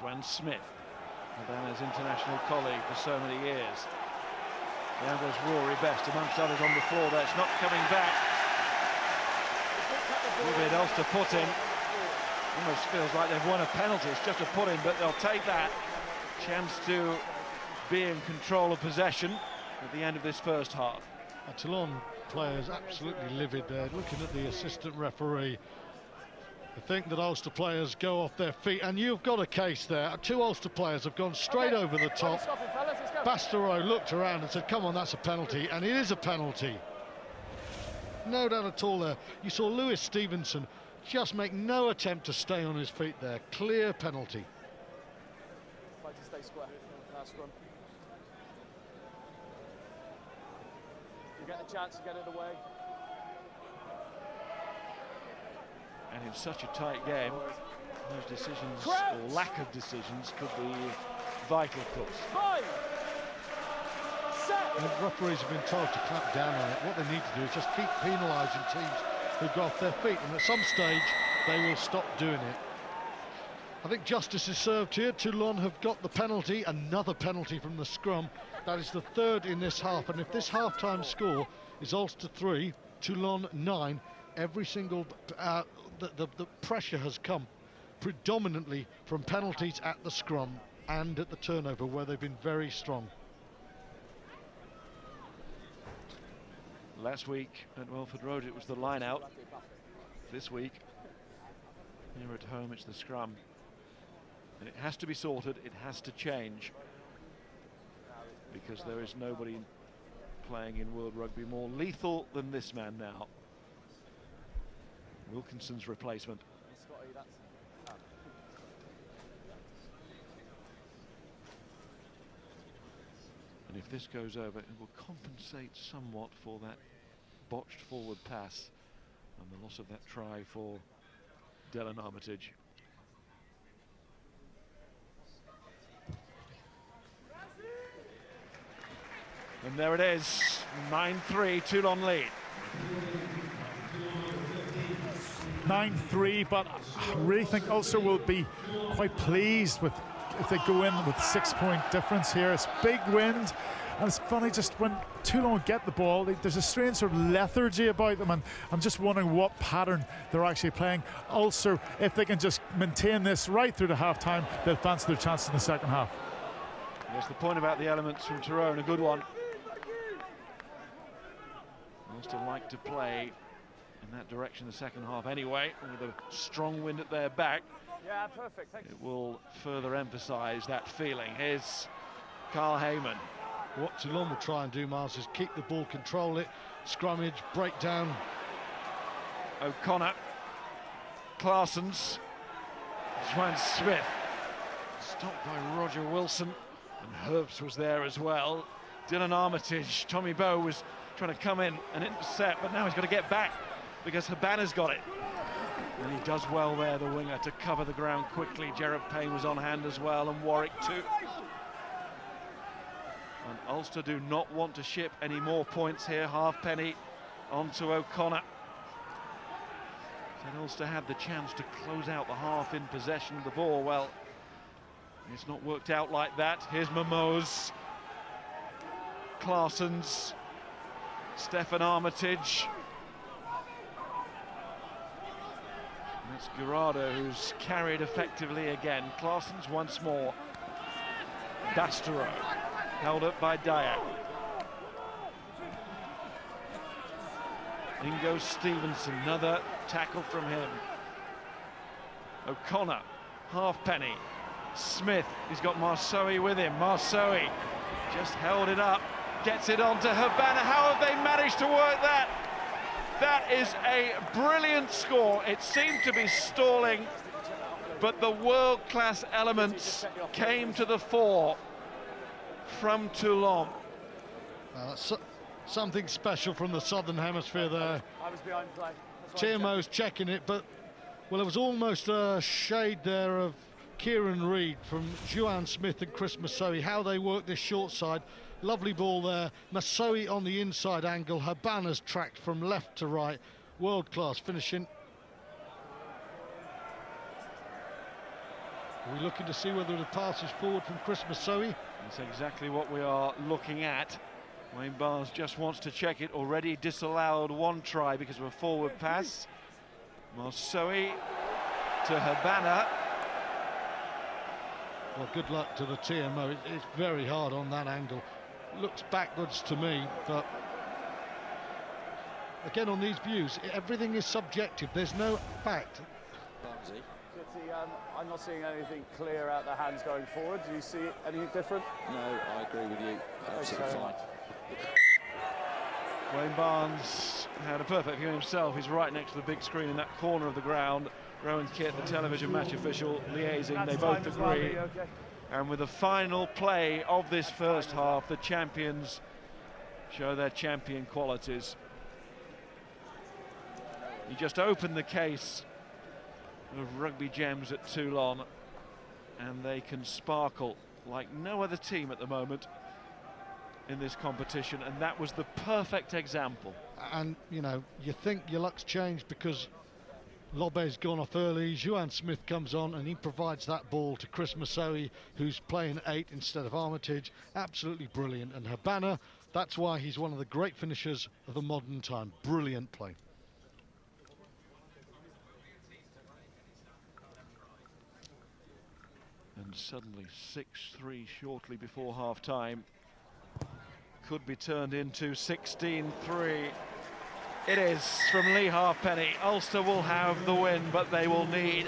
Juan Smith, Habana's international colleague for so many years. Down goes Rory Best, amongst others on the floor there. It's not coming back. With Ulster put in. Almost feels like they've won a penalty. It's just a put in, but they'll take that. Chance to be in control of possession at the end of this first half. Toulon players absolutely livid there, looking at the assistant referee. I think that Ulster players go off their feet, and you've got a case there. Two Ulster players have gone straight over the top. Bastareaud looked around and said, come on, that's a penalty, and it is a penalty. No doubt at all there. You saw Lewis Stevenson just make no attempt to stay on his feet there. Clear penalty. Fight to stay square. Scrum. You get a chance to get it away. And in such a tight game, those decisions, or lack of decisions, could be vital, of course. 5, 7. The referees have been told to clamp down on it. What they need to do is just keep penalising teams who go off their feet, and at some stage they will stop doing it. I think justice is served here. Toulon have got the penalty, another penalty from the scrum. That is the third in this half, and if this half-time score is Ulster 3, Toulon 9, every single the pressure has come predominantly from penalties at the scrum and at the turnover, where they've been very strong. Last week at Welford Road it was the line out. This week here at home it's the scrum, and it has to be sorted, it has to change, because there is nobody playing in World Rugby more lethal than this man now. Wilkinson's replacement. And if this goes over, it will compensate somewhat for that botched forward pass and the loss of that try for Dylan Armitage. And there it is, 9-3, Toulon lead. 9-3, but I really think Ulster will be quite pleased with if they go in with 6-point difference here. It's big wind, and it's funny, just when Toulon get the ball, there's a strange sort of lethargy about them, and I'm just wondering what pattern they're actually playing. Ulster, if they can just maintain this right through to half-time, they'll fancy their chances in the second half. Yes, the point about the elements from Tyrone, a good one. Ulster like to play in that direction the second half anyway, with a strong wind at their back. Yeah, perfect. Thanks. It will further emphasise that feeling. Here's Carl Heyman. What Toulon will try and do, Miles, is keep the ball, control it, scrummage, break down. O'Connor, Claessens, Juan Smith, stopped by Roger Wilson, and Herbst was there as well. Dylan Armitage, Tommy Bowe was trying to come in and intercept, but now he's got to get back because Habana's got it. And he does well there, the winger, to cover the ground quickly. Gerard Payne was on hand as well, and Warwick too. And Ulster do not want to ship any more points here. Halfpenny onto O'Connor. Said Ulster had the chance to close out the half in possession of the ball. Well, it's not worked out like that. Here's Momoz, Claessens, Stefan Armitage. And it's Gerardo who's carried effectively again. Claessens once more. Bastareaud held up by Dyak. Ingo Stevenson, another tackle from him. O'Connor, Halfpenny, Smith, he's got Marceau with him. Marceau just held it up, gets it onto Habana. How have they managed to work that? That is a brilliant score. It seemed to be stalling, but the world-class elements came to the fore from Toulon. Something special from the Southern Hemisphere there. I was behind play. TMO's checking it, but, well, it was almost a shade there of Kieran Reid from Juan Smith and Chris Masoi, how they work this short side. Lovely ball there. Masoi on the inside angle. Habana's tracked from left to right. World class finishing. Are we looking to see whether the pass is forward from Chris Masoi? That's exactly what we are looking at. Wayne Barnes just wants to check it. Already disallowed one try because of a forward pass. Masoi to Habana. Well, good luck to the TMO. It's very hard on that angle. Looks backwards to me, but again, on these views, everything is subjective. There's no fact. Kitty, I'm not seeing anything clear out the hands going forward. Do you see anything different? No, I agree with you. Absolutely fine. Wayne Barnes had a perfect view himself. He's right next to the big screen in that corner of the ground. Rowan Kitt, the television match official, liaising. They both agree. Okay. And with the final play of this first half, the champions show their champion qualities. You just opened the case of rugby gems at Toulon, and they can sparkle like no other team at the moment in this competition, and that was the perfect example. And you know, you think your luck's changed because Lobe's gone off early. Juan Smith comes on and he provides that ball to Chris Masoe, who's playing 8 instead of Armitage. Absolutely brilliant. And Habana, that's why he's one of the great finishers of the modern time. Brilliant play. And suddenly 6-3 shortly before half-time could be turned into 16-3. It is from Lee Halfpenny. Ulster will have the win, but they will need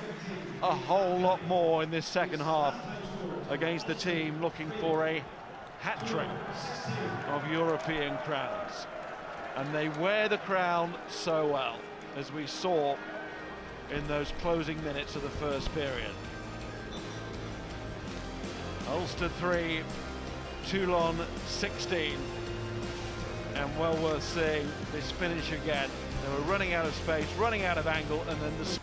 a whole lot more in this second half against the team looking for a hat-trick of European crowns. And they wear the crown so well, as we saw in those closing minutes of the first period. Ulster 3, Toulon 16, and well worth seeing this finish again. They were running out of space, running out of angle, and then the...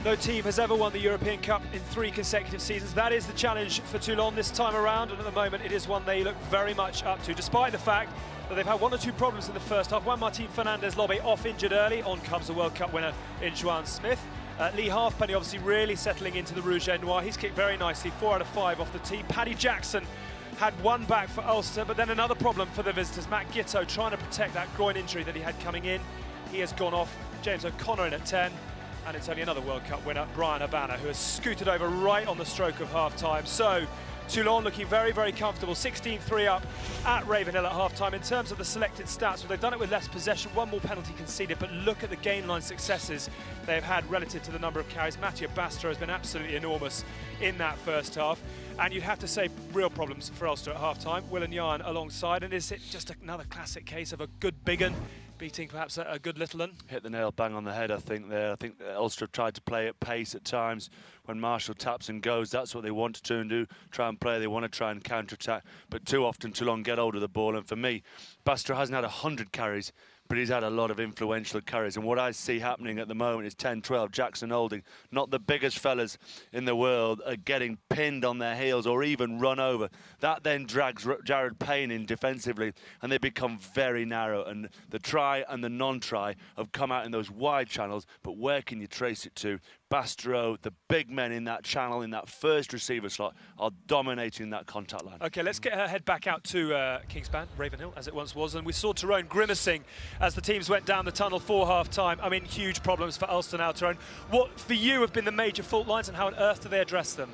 No team has ever won the European Cup in 3 consecutive seasons. That is the challenge for Toulon this time around, and at the moment it is one they look very much up to, despite the fact that they've had 1 or 2 problems in the first half. Juan Martin Fernandez-Lobe off injured early, on comes the World Cup winner in Juan Smith. Lee Halfpenny obviously really settling into the Rouge et Noir. He's kicked very nicely, 4 out of 5 off the tee. Paddy Jackson had 1 back for Ulster, but then another problem for the visitors. Matt Gitto trying to protect that groin injury that he had coming in. He has gone off. James O'Connor in at 10. And it's only another World Cup winner, Brian Habana, who has scooted over right on the stroke of half-time. So Toulon looking very, very comfortable, 16-3 up at Ravenhill at half-time. In terms of the selected stats, well, they've done it with less possession, 1 more penalty conceded, but look at the gain line successes they've had relative to the number of carries. Mathieu Bastro has been absolutely enormous in that first half. And you'd have to say real problems for Ulster at half-time. Will and Yarn alongside, and is it just another classic case of a good big un beating perhaps a good little un? Hit the nail bang on the head, I think, there. I think Ulster have tried to play at pace at times. When Marshall taps and goes, that's what they want to do, try and play. They want to try and counter-attack, but too often Toulon get hold of the ball. And for me, Bastro hasn't had 100 carries, but he's had a lot of influential carries. And what I see happening at the moment is 10-12, Jackson Holding, not the biggest fellas in the world, are getting pinned on their heels or even run over. That then drags Jared Payne in defensively, and they become very narrow. And the try and the non-try have come out in those wide channels, but where can you trace it to? Bastro, the big men in that channel, in that first receiver slot, are dominating that contact line. OK, let's get her head back out to Kingspan, Ravenhill, as it once was. And we saw Tyrone grimacing as the teams went down the tunnel for half-time. I mean, huge problems for Ulster now, Tyrone. What, for you, have been the major fault lines, and how on earth do they address them?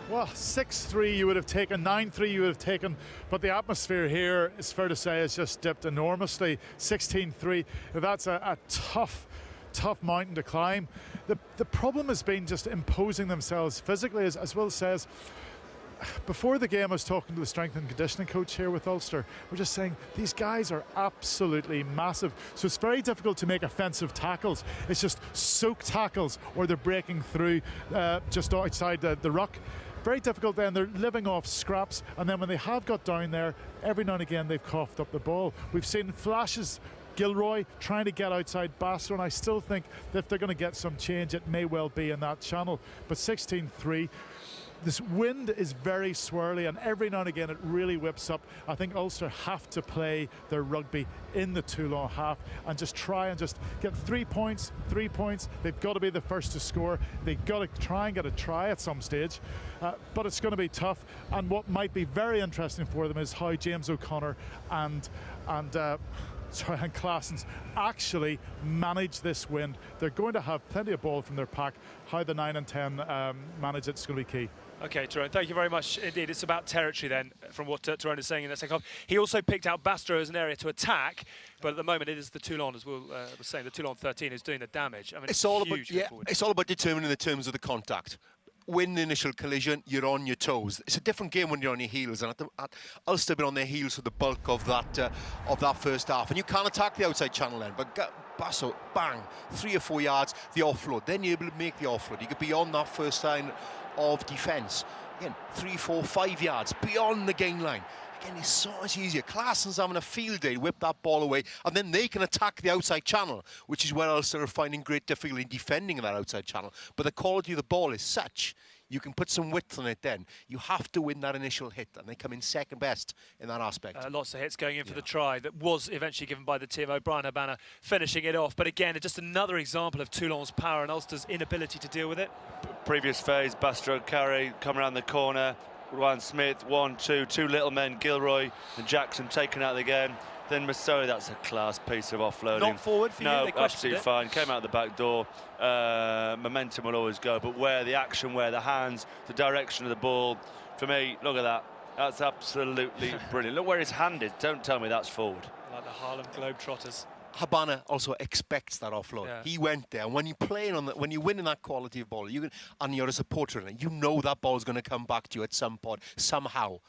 Well, 6-3 you would have taken, 9-3 you would have taken, but the atmosphere here, it's fair to say, has just dipped enormously. 16-3, that's a tough mountain to climb. The problem has been just imposing themselves physically, as Will says. Before the game, I was talking to the strength and conditioning coach here with Ulster. We're just saying these guys are absolutely massive. So it's very difficult to make offensive tackles. It's just soak tackles, or they're breaking through just outside the ruck. Very difficult then. They're living off scraps, and then when they have got down there, every now and again they've coughed up the ball. We've seen flashes. Gilroy trying to get outside Bastro, and I still think that if they're going to get some change, it may well be in that channel. But 16-3. This wind is very swirly, and every now and again it really whips up. I think Ulster have to play their rugby in the Toulon half and just try and just get 3 points. They've got to be the first to score. They've got to try and get a try at some stage, but it's going to be tough. And what might be very interesting for them is how James O'Connor and Claessens actually manage this wind. They're going to have plenty of ball from their pack. How the 9 and 10 manage it's going to be key. Okay, Tyrone, thank you very much indeed. It's about territory then, from what Tyrone is saying in that second half. He also picked out Bastro as an area to attack, but at the moment it is the Toulon, as Will was saying, the Toulon 13 is doing the damage. I mean, it's all about determining the terms of the contact. Win the initial collision, you're on your toes. It's a different game when you're on your heels, and at Ulster been on their heels for the bulk of that first half, and you can't attack the outside channel then. But Basso, bang, 3 or 4 yards, the offload. Then you're able to make the offload. You get beyond that first line of defence. Again, 3, 4, 5 yards beyond the gain line. Again, it's so much easier. Clarkson's having a field day, whip that ball away, and then they can attack the outside channel, which is where Ulster are finding great difficulty in defending that outside channel. But the quality of the ball is such, you can put some width on it then. You have to win that initial hit, and they come in second best in that aspect. Lots of hits going in for the try that was eventually given by the team. O'Brien Habana finishing it off. But again, just another example of Toulon's power and Ulster's inability to deal with it. Previous phase, Bastro carry, come around the corner. Ryan Smith, 1, 2, 2 little men, Gilroy and Jackson taken out again. Then Massoi, that's a class piece of offloading. Not forward for you? No, they absolutely fine. Came out the back door. Momentum will always go, but where the action, where the hands, the direction of the ball, for me, look at that. That's absolutely brilliant. Look where his hand is. Don't tell me that's forward. Like the Harlem Globetrotters. Habana also expects that offload. Yeah. He went there, and when you're playing on when you're winning that quality of ball, and you're a supporter in it, you know that ball's going to come back to you at some point, somehow.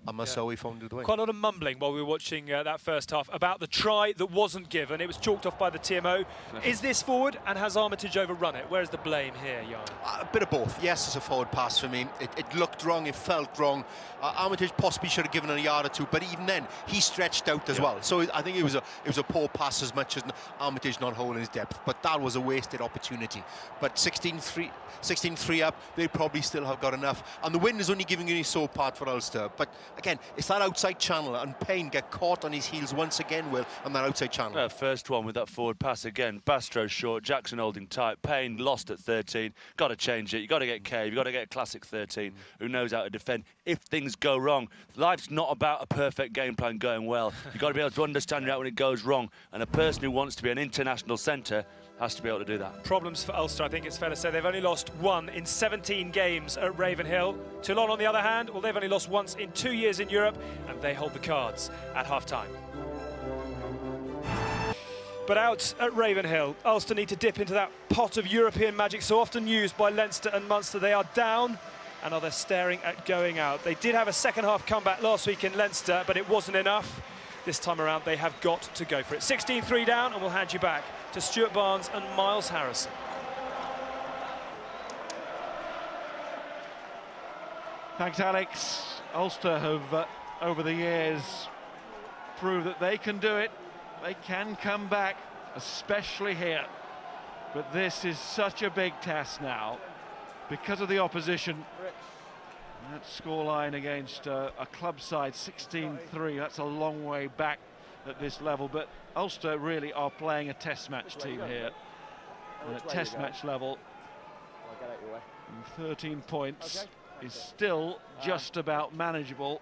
And Massoi found it away. Quite a lot of mumbling while we were watching that first half about the try that wasn't given. It was chalked off by the TMO. Is this forward, and has Armitage overrun it? Where's the blame here, Jan? A bit of both. Yes, it's a forward pass for me. It looked wrong, it felt wrong. Armitage possibly should have given it a yard or two, but even then, he stretched out as well. So I think it was a poor pass as much as Armitage not holding his depth. But that was a wasted opportunity. But 16-3 up, they probably still have got enough. And the wind is only giving you a sore part for Ulster. But again, it's that outside channel, and Payne get caught on his heels once again, Will, on that outside channel. First one with that forward pass again. Bastro short, Jackson holding tight. Payne lost at 13. Got to change it. You've got to get Cave. You've got to get a classic 13 who knows how to defend. If things go wrong, life's not about a perfect game plan going well. You've got to be able to understand that when it goes wrong. And a person who wants to be an international centre has to be able to do that. Problems for Ulster, I think it's fair to say. They've only lost 1 in 17 games at Ravenhill. Toulon, on the other hand, well, they've only lost once in 2 years in Europe, and they hold the cards at half-time. But out at Ravenhill, Ulster need to dip into that pot of European magic so often used by Leinster and Munster. They are down, and they're staring at going out. They did have a second-half comeback last week in Leinster, but it wasn't enough. This time around, they have got to go for it. 16-3 down, and we'll hand you back to Stuart Barnes and Miles Harrison. Thanks, Alex. Ulster have, over the years, proved that they can do it. They can come back, especially here. But this is such a big task now because of the opposition. That scoreline against a club side, 16-3, that's a long way back at this level, but Ulster really are playing a test match team here. And at test match level, 13 points is still just about manageable,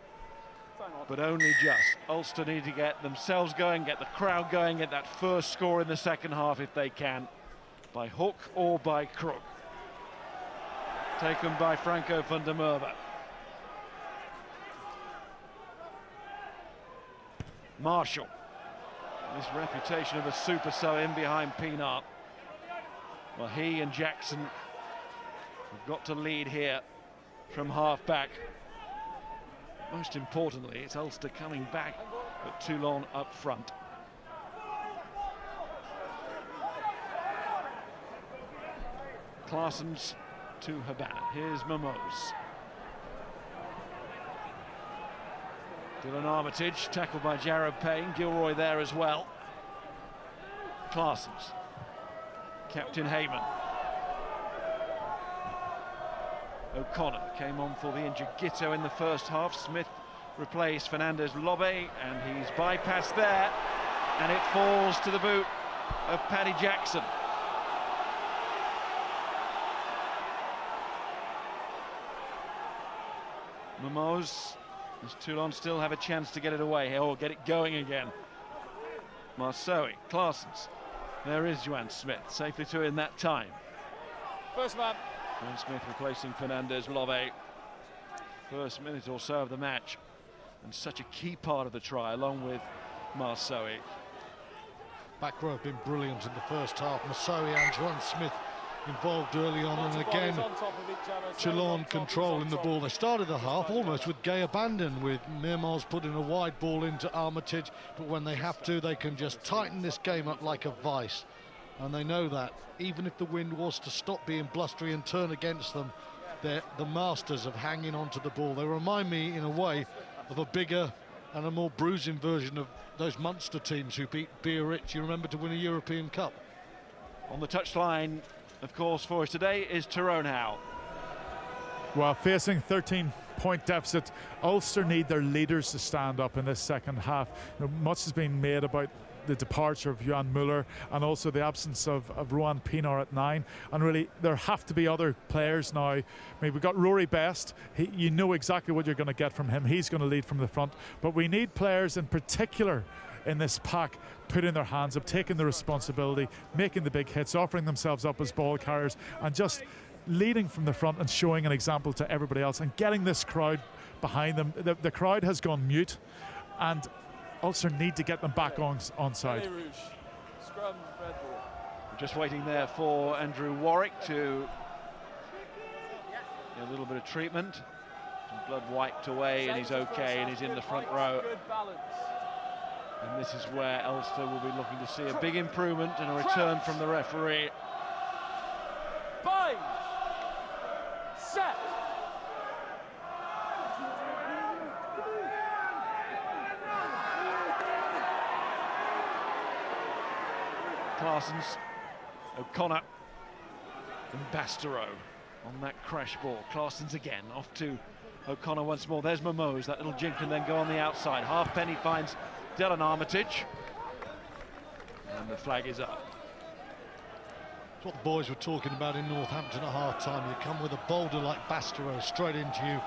but only just. Ulster need to get themselves going, get the crowd going, get that first score in the second half if they can, by hook or by crook. Taken by Franco van der Merwe. Marshall, this reputation of a super sub in behind Pienaar. Well, he and Jackson have got to lead here from half back. Most importantly, it's Ulster coming back, but Toulon up front. Claessens to Habana. Here's Momoz. Dylan Armitage, tackled by Jared Payne. Gilroy there as well. Claessens. Captain Heyman. O'Connor came on for the injured Gitto in the first half. Smith replaced Fernandez Lobe, and he's bypassed there. And it falls to the boot of Paddy Jackson. Momoz. Does Toulon still have a chance to get it away or get it going again? Marceau, Claessens. There is Joanne Smith, safely to in that time. First man. Joanne Smith replacing Fernandez Lobe. first minute or so of the match, and such a key part of the try, along with Marceau. Back row have been brilliant in the first half. Marceau and Joan Smith involved early on, and again Toulon controlling the ball. They started the half almost with gay abandon, with Mermoz putting a wide ball into Armitage, but when they have to, they can just tighten this game up like a vice, and they know that even if the wind was to stop being blustery and turn against them, they're the masters of hanging on to the ball. They remind me in a way of a bigger and a more bruising version of those Munster teams who beat Biarritz, you remember, to win a European Cup. On the touchline, of course, for us today is Tyrone Howe. Well, facing 13-point deficit, Ulster need their leaders to stand up in this second half. Much has been made about the departure of Jan Muller and also the absence of Rohan Pinar at 9, and really there have to be other players now. I mean, we've got Rory Best. You know exactly what you're going to get from him. He's going to lead from the front, but we need players in particular in this pack putting their hands up, taking the responsibility, making the big hits, offering themselves up as ball carriers, and just leading from the front and showing an example to everybody else and getting this crowd behind them. The crowd has gone mute, and Ulster need to get them back on side. Just waiting there for Andrew Warwick to get a little bit of treatment. Some blood wiped away, and he's okay, and he's in the front row. And this is where Ulster will be looking to see a big improvement and a return from the referee. 5, set. Clarsons, O'Connor and Bastereau on that crash ball. Clarsons again, off to O'Connor once more. There's Mermoz, that little jink can then go on the outside. Halfpenny finds Dylan Armitage, and the flag is up. It's what the boys were talking about in Northampton at half-time. You come with a boulder like Bastereau straight into you.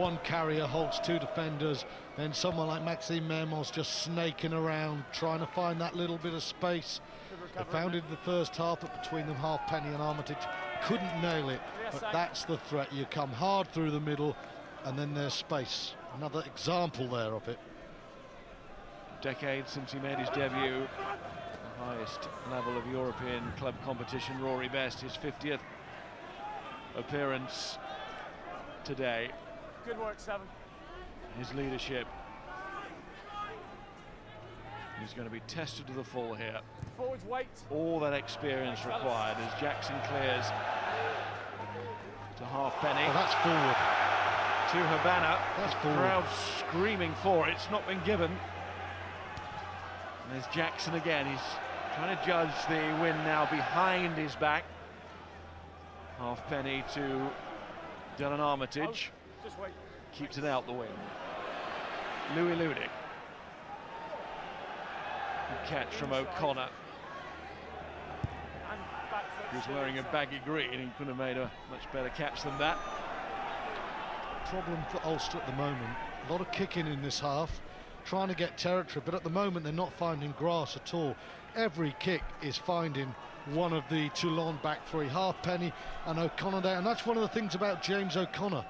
One carrier holds 2 defenders, then someone like Maxime Mermoz just snaking around, trying to find that little bit of space. They found it in the first half, but between them, Halfpenny and Armitage couldn't nail it. But that's the threat. You come hard through the middle, and then there's space. Another example there of it. Decades since he made his debut, the highest level of European club competition. Rory Best, his 50th appearance today. Good work, 7. His leadership is going to be tested to the full here. Forwards, wait. All that experience required as Jackson clears to Halfpenny. Oh, that's forward. To Habana. That's forward. Crowd screaming for it. It's not been given. And there's Jackson again. He's trying to judge the win now behind his back. Halfpenny to Dylan Armitage. Oh, just wait. Keeps it out the wing. Louis Ludic. Catch from O'Connor. He's wearing a baggy green. He could have made a much better catch than that. Problem for Ulster at the moment. A lot of kicking in this half, trying to get territory, but at the moment they're not finding grass at all. Every kick is finding one of the Toulon back 3, Halfpenny and O'Connor there, and that's one of the things about James O'Connor.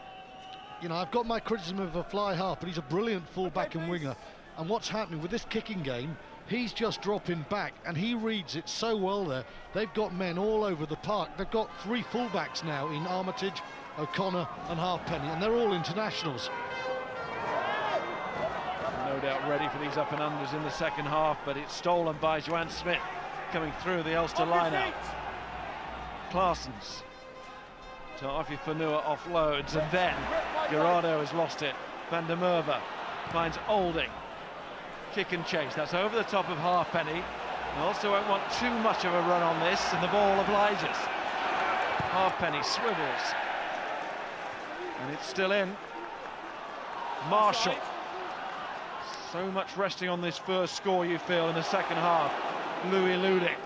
You know, I've got my criticism of a fly half, but he's a brilliant full-back and winger. And what's happening with this kicking game, he's just dropping back, and he reads it so well there. They've got men all over the park. They've got 3 full-backs now in Armitage, O'Connor and Halfpenny, and they're all internationals. No doubt ready for these up and unders in the second half, but it's stolen by Joan Smith coming through the Ulster line-out. Clarsons to Offie Fanua offloads, and then Gerardo has lost it. Van der Merwe finds Olding. Kick and chase, that's over the top of Halfpenny. They also won't want too much of a run on this, and the ball obliges. Halfpenny swivels, and it's still in. Marshall. So much resting on this first score, you feel, in the second half. Louis Ludic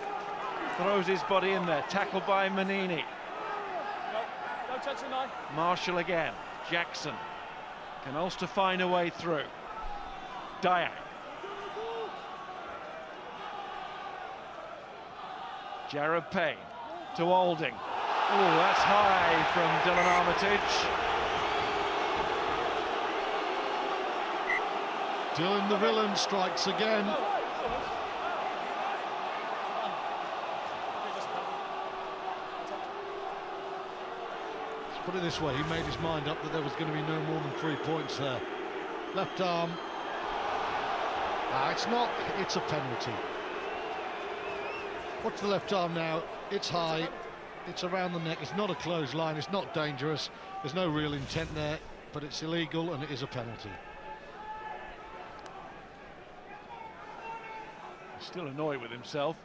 throws his body in there, tackled by Manini. No touching line. Marshall again. Jackson. Can Ulster find a way through? Dyak. Jared Payne to Olding. Oh, that's high from Dylan Armitage. Dylan the villain strikes again. Let's put it this way, he made his mind up that there was going to be no more than 3 points there. Left arm. It's not, it's a penalty. Watch the left arm now, it's high, it's around the neck, it's not a close line, it's not dangerous, there's no real intent there, but it's illegal and it is a penalty. Still annoyed with himself,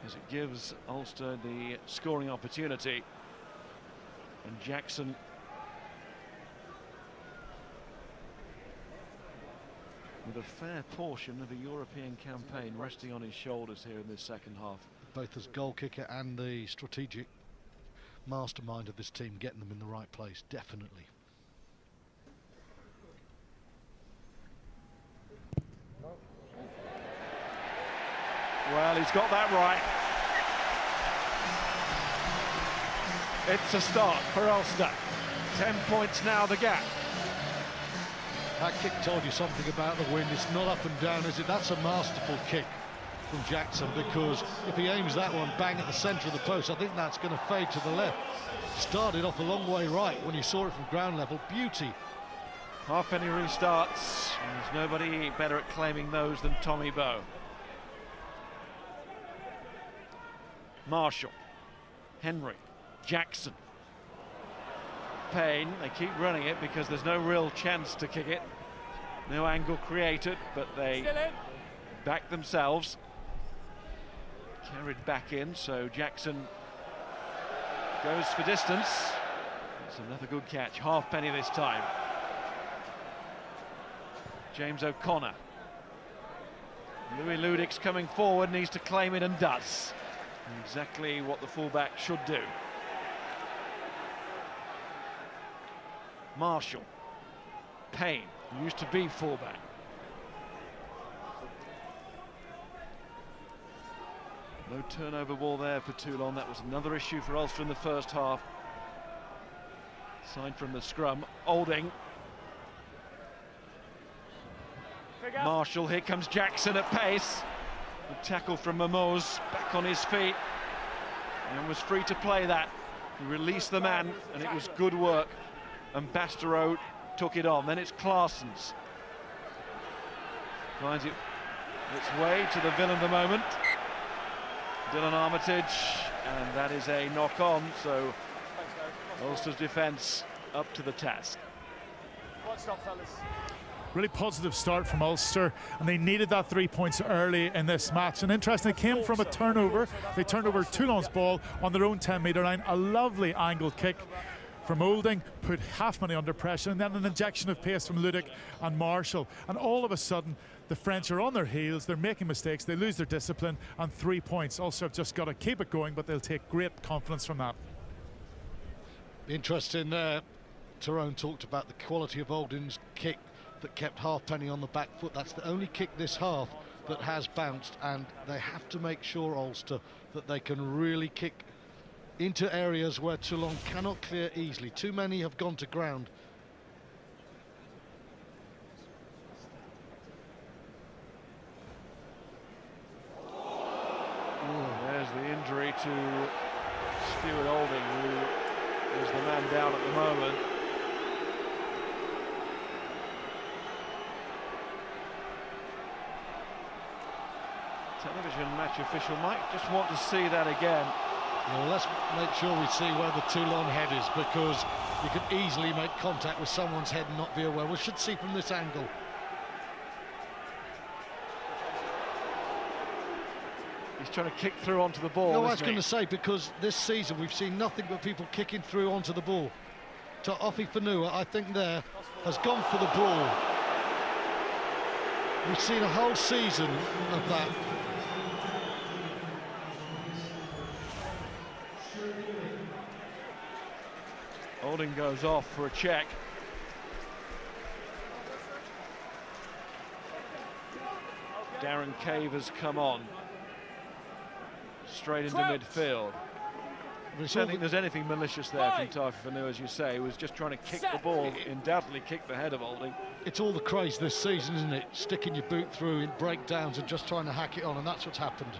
as it gives Ulster the scoring opportunity, and Jackson with a fair portion of a European campaign resting on his shoulders here in this second half. Both as goal kicker and the strategic mastermind of this team, getting them in the right place, definitely. Well, he's got that right. It's a start for Ulster. 10 points now, the gap. That kick told you something about the wind. It's not up and down, is it? That's a masterful kick from Jackson, because if he aims that one bang at the centre of the post, I think that's going to fade to the left. Started off a long way right when you saw it from ground level. Beauty. Halfpenny restarts. There's nobody better at claiming those than Tommy Bowe. Marshall, Henry, Jackson, Payne. They keep running it because there's no real chance to kick it. No angle created, but they back themselves. Carried back in, so Jackson goes for distance. It's another good catch. Halfpenny this time. James O'Connor. Louis Ludic's coming forward, needs to claim it and does. Exactly what the fullback should do. Marshall, Payne, who used to be fullback. No turnover ball there for Toulon. That was another issue for Ulster in the first half. Aside from the scrum, Olding. Marshall, here comes Jackson at pace. The tackle from Momoz, back on his feet, and was free to play that. He released the man, and it was good work. And Bastereau took it on. Then it's Claessens. Finds its way to the villain of the moment. Dylan Armitage, and that is a knock-on, so Ulster's defence up to the task. Really positive start from Ulster, and they needed that 3 points early in this match. And interesting, it came from a turnover. They turned over Toulon's ball on their own 10-metre line. A lovely angled kick from Olding, put Halfpenny under pressure, and then an injection of pace from Ludic and Marshall. And all of a sudden, the French are on their heels, they're making mistakes, they lose their discipline, and 3 points. Ulster have just got to keep it going, but they'll take great confidence from that. Interesting there. Tyrone talked about the quality of Olding's kick that kept Halfpenny on the back foot. That's the only kick this half that has bounced, and they have to make sure, Ulster, that they can really kick into areas where Toulon cannot clear easily. Too many have gone to ground. There's the injury to Stuart Olding, who is the man down at the moment. Television match official might just want to see that again. Well, let's make sure we see where the Toulon head is, because you could easily make contact with someone's head and not be aware. We should see from this angle. He's trying to kick through onto the ball. No, I was going to say, because this season we've seen nothing but people kicking through onto the ball. Ta'ofi Fanua, I think there, has gone for the ball. We've seen a whole season of that. Olding goes off for a check. Darren Cave has come on. Straight into midfield. I don't think there's anything malicious there from Taififanu, as you say. He was just trying to kick the ball, undoubtedly kick the head of Olding. It's all the craze this season, isn't it? Sticking your boot through in breakdowns and just trying to hack it on, and that's what's happened.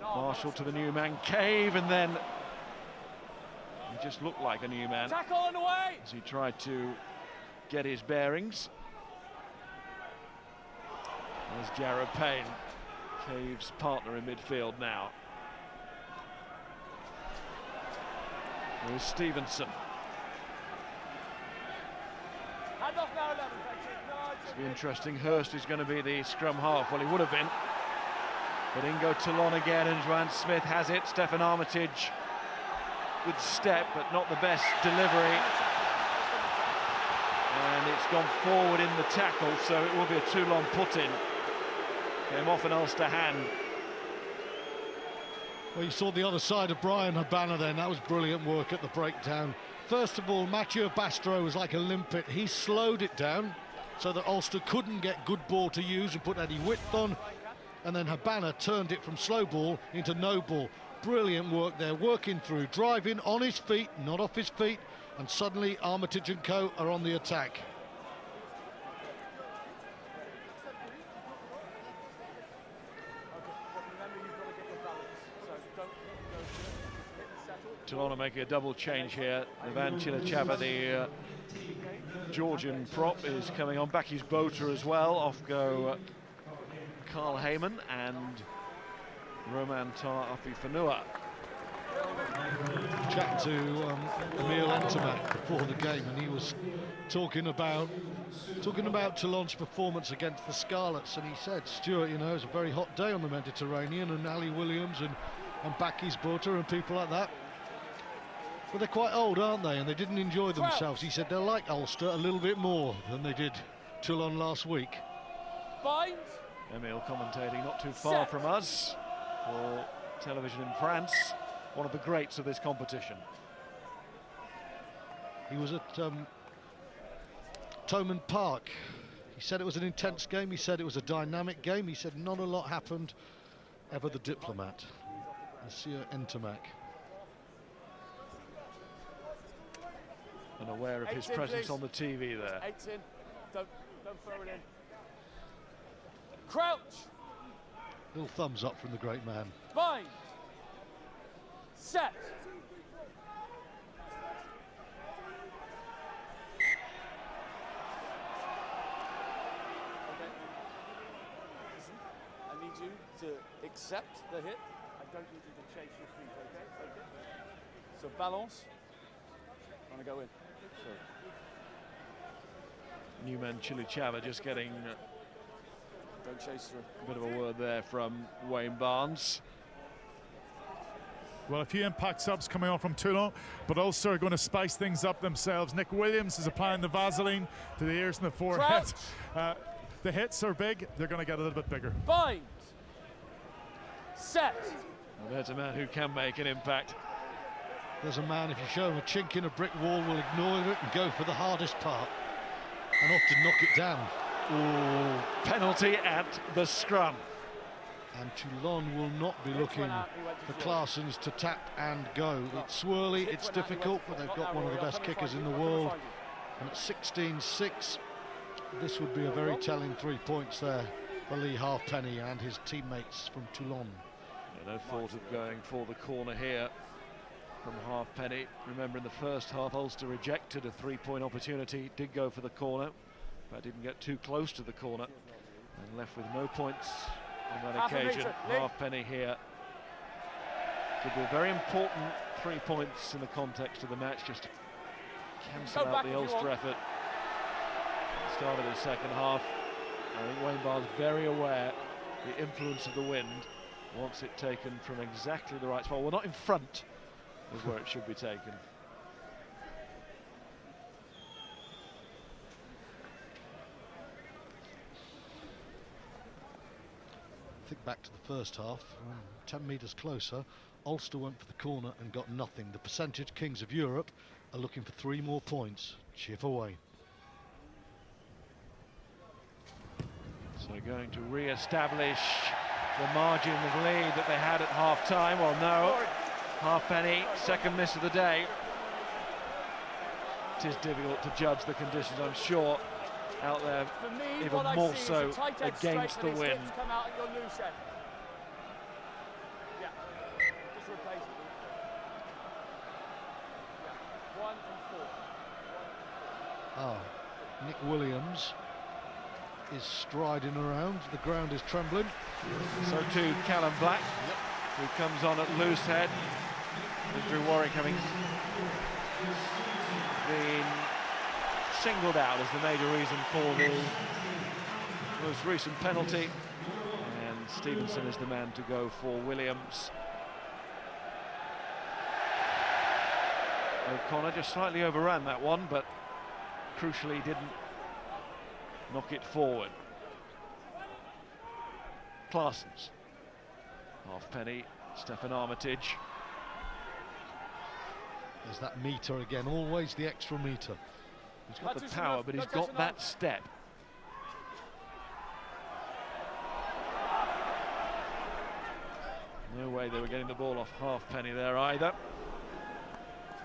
Marshall to the new man, Cave, and then he just looked like a new man as he tried to get his bearings. There's Jarrod Payne, Cave's partner in midfield now. There's Stevenson. It's be interesting. Hurst is going to be the scrum half. Well, he would have been. But Ingo Toulon again, and Joanne Smith has it. Stefan Armitage, good step, but not the best delivery. And it's gone forward in the tackle, so it will be a Toulon put-in. Came off an Ulster hand. Well, you saw the other side of Brian Habana then. That was brilliant work at the breakdown. First of all, Mathieu Bastro was like a limpet. He slowed it down so that Ulster couldn't get good ball to use and put any width on. And then Habana turned it from slow ball into no ball. Brilliant work there, working through, driving on his feet, not off his feet. And suddenly Armitage and co are on the attack. Toulon are making a double change here. Ivan Chilichava, the Georgian prop, is coming on. Back his Boter as well. Off go Carl Heyman and Roman Taififanu. Chat to Emile Entermac before the game, and he was talking about Toulon's performance against the Scarlets, and he said, Stuart, you know, it was a very hot day on the Mediterranean, and Ali Williams and Bakis Boter and people like that. But they're quite old, aren't they? And they didn't enjoy themselves. He said they're like Ulster a little bit more than they did Toulon last week. Emile commentating not too far from us for television in France. One of the greats of this competition. He was at Thomond Park. He said it was an intense game. He said it was a dynamic game. He said not a lot happened. Ever the diplomat, Monsieur Entermac. Unaware of his presence on the TV there. Don't throw it in. Crouch. Little thumbs up from the great man. Bind. Set. Okay. Listen, I need you to accept the hit. I don't need you to chase your feet, okay? Take it. So balance. I'm gonna go in. Sorry. Newman Chilichava just getting Don't chase through. a bit of a word there from Wayne Barnes. Well, a few impact subs coming on from Toulon, but Ulster are going to spice things up themselves. Nick Williams is applying the Vaseline to the ears and the forehead. The hits are big. They're going to get a little bit bigger. Bind. Set. Well, there's a man who can make an impact. There's a man, if you show him a chink in a brick wall, will ignore it and go for the hardest part and often knock it down. Ooh, penalty at the scrum. And Toulon will not be looking for Claessens to tap and go. It's swirly, it's difficult, but they've got one of the best kickers in the world. And at 16-6, this would be a very telling 3 points there for Lee Halfpenny and his teammates from Toulon. No thought of going for the corner here from Halfpenny. Remember, in the first half, Ulster rejected a 3-point opportunity, did go for the corner, but didn't get too close to the corner and left with no points on that occasion. Halfpenny here. Could be a very important 3 points in the context of the match, just to cancel out the Ulster effort. Start of the second half. I think Wayne Barnes very aware the influence of the wind, wants it taken from exactly the right spot. Well, not in front is where it should be taken. Think back to the first half, 10 metres closer, Ulster went for the corner and got nothing. The percentage kings of Europe are looking for 3 more points. Chip away. So going to re-establish the margin of lead that they had at half-time. Well, no, Halfpenny, second miss of the day. It is difficult to judge the conditions, I'm sure, out there, me, even more so against the wind. Come out at your loose end. Yeah, just replace it. Yeah, 1 and 4. Nick Williams is striding around, the ground is trembling. So too Callum Black, who comes on at loose head. Drew Warwick having been singled out as the major reason for the most recent penalty. And Stevenson is the man to go for Williams. O'Connor just slightly overran that one, but crucially didn't knock it forward. Claessens, Halfpenny, Stefan Armitage. There's that meter again, always the extra meter. He's got the power, but he's got that step. No way they were getting the ball off Halfpenny there either.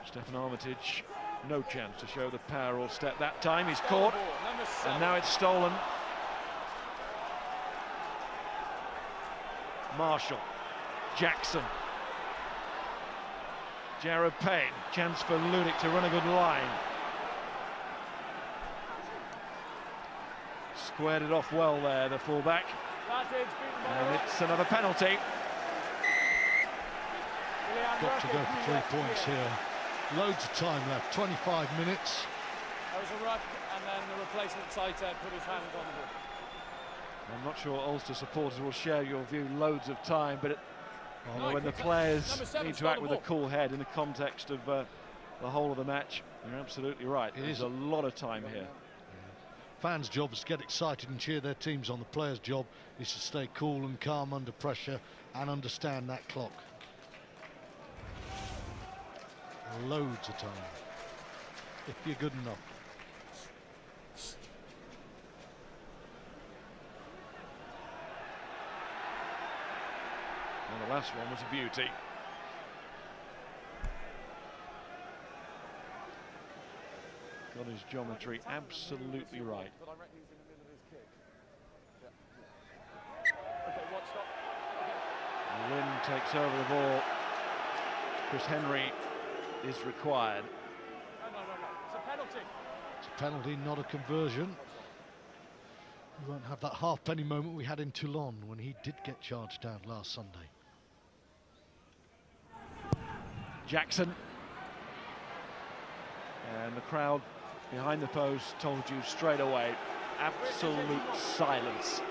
Stefan Armitage, no chance to show the power or step that time. He's caught, and now it's stolen. Marshall, Jackson, Jared Payne, chance for Ludick to run a good line. Squared it off well there, the fullback. And it's another penalty. Got to go for 3 points here. Loads of time left, 25 minutes. That was a ruck, and then the replacement side put his hands on the ball. I'm not sure Ulster supporters will share your view, loads of time, but when the players need to act with a cool head in the context of the whole of the match, you're absolutely right. There's a lot of time here. Fans' job is to get excited and cheer their teams on. The players' job is to stay cool and calm under pressure and understand that clock. Loads of time, if you're good enough. And the last one was a beauty. Got his geometry absolutely right. But I reckon he's in the middle of his kick. Yeah. Okay, watch, stop. Lynn takes over the ball. Chris Henry is required. No. It's a penalty. It's a penalty, not a conversion. We won't have that Halfpenny moment we had in Toulon when he did get charged down last Sunday. Jackson. And the crowd behind the post told you straight away, absolute silence.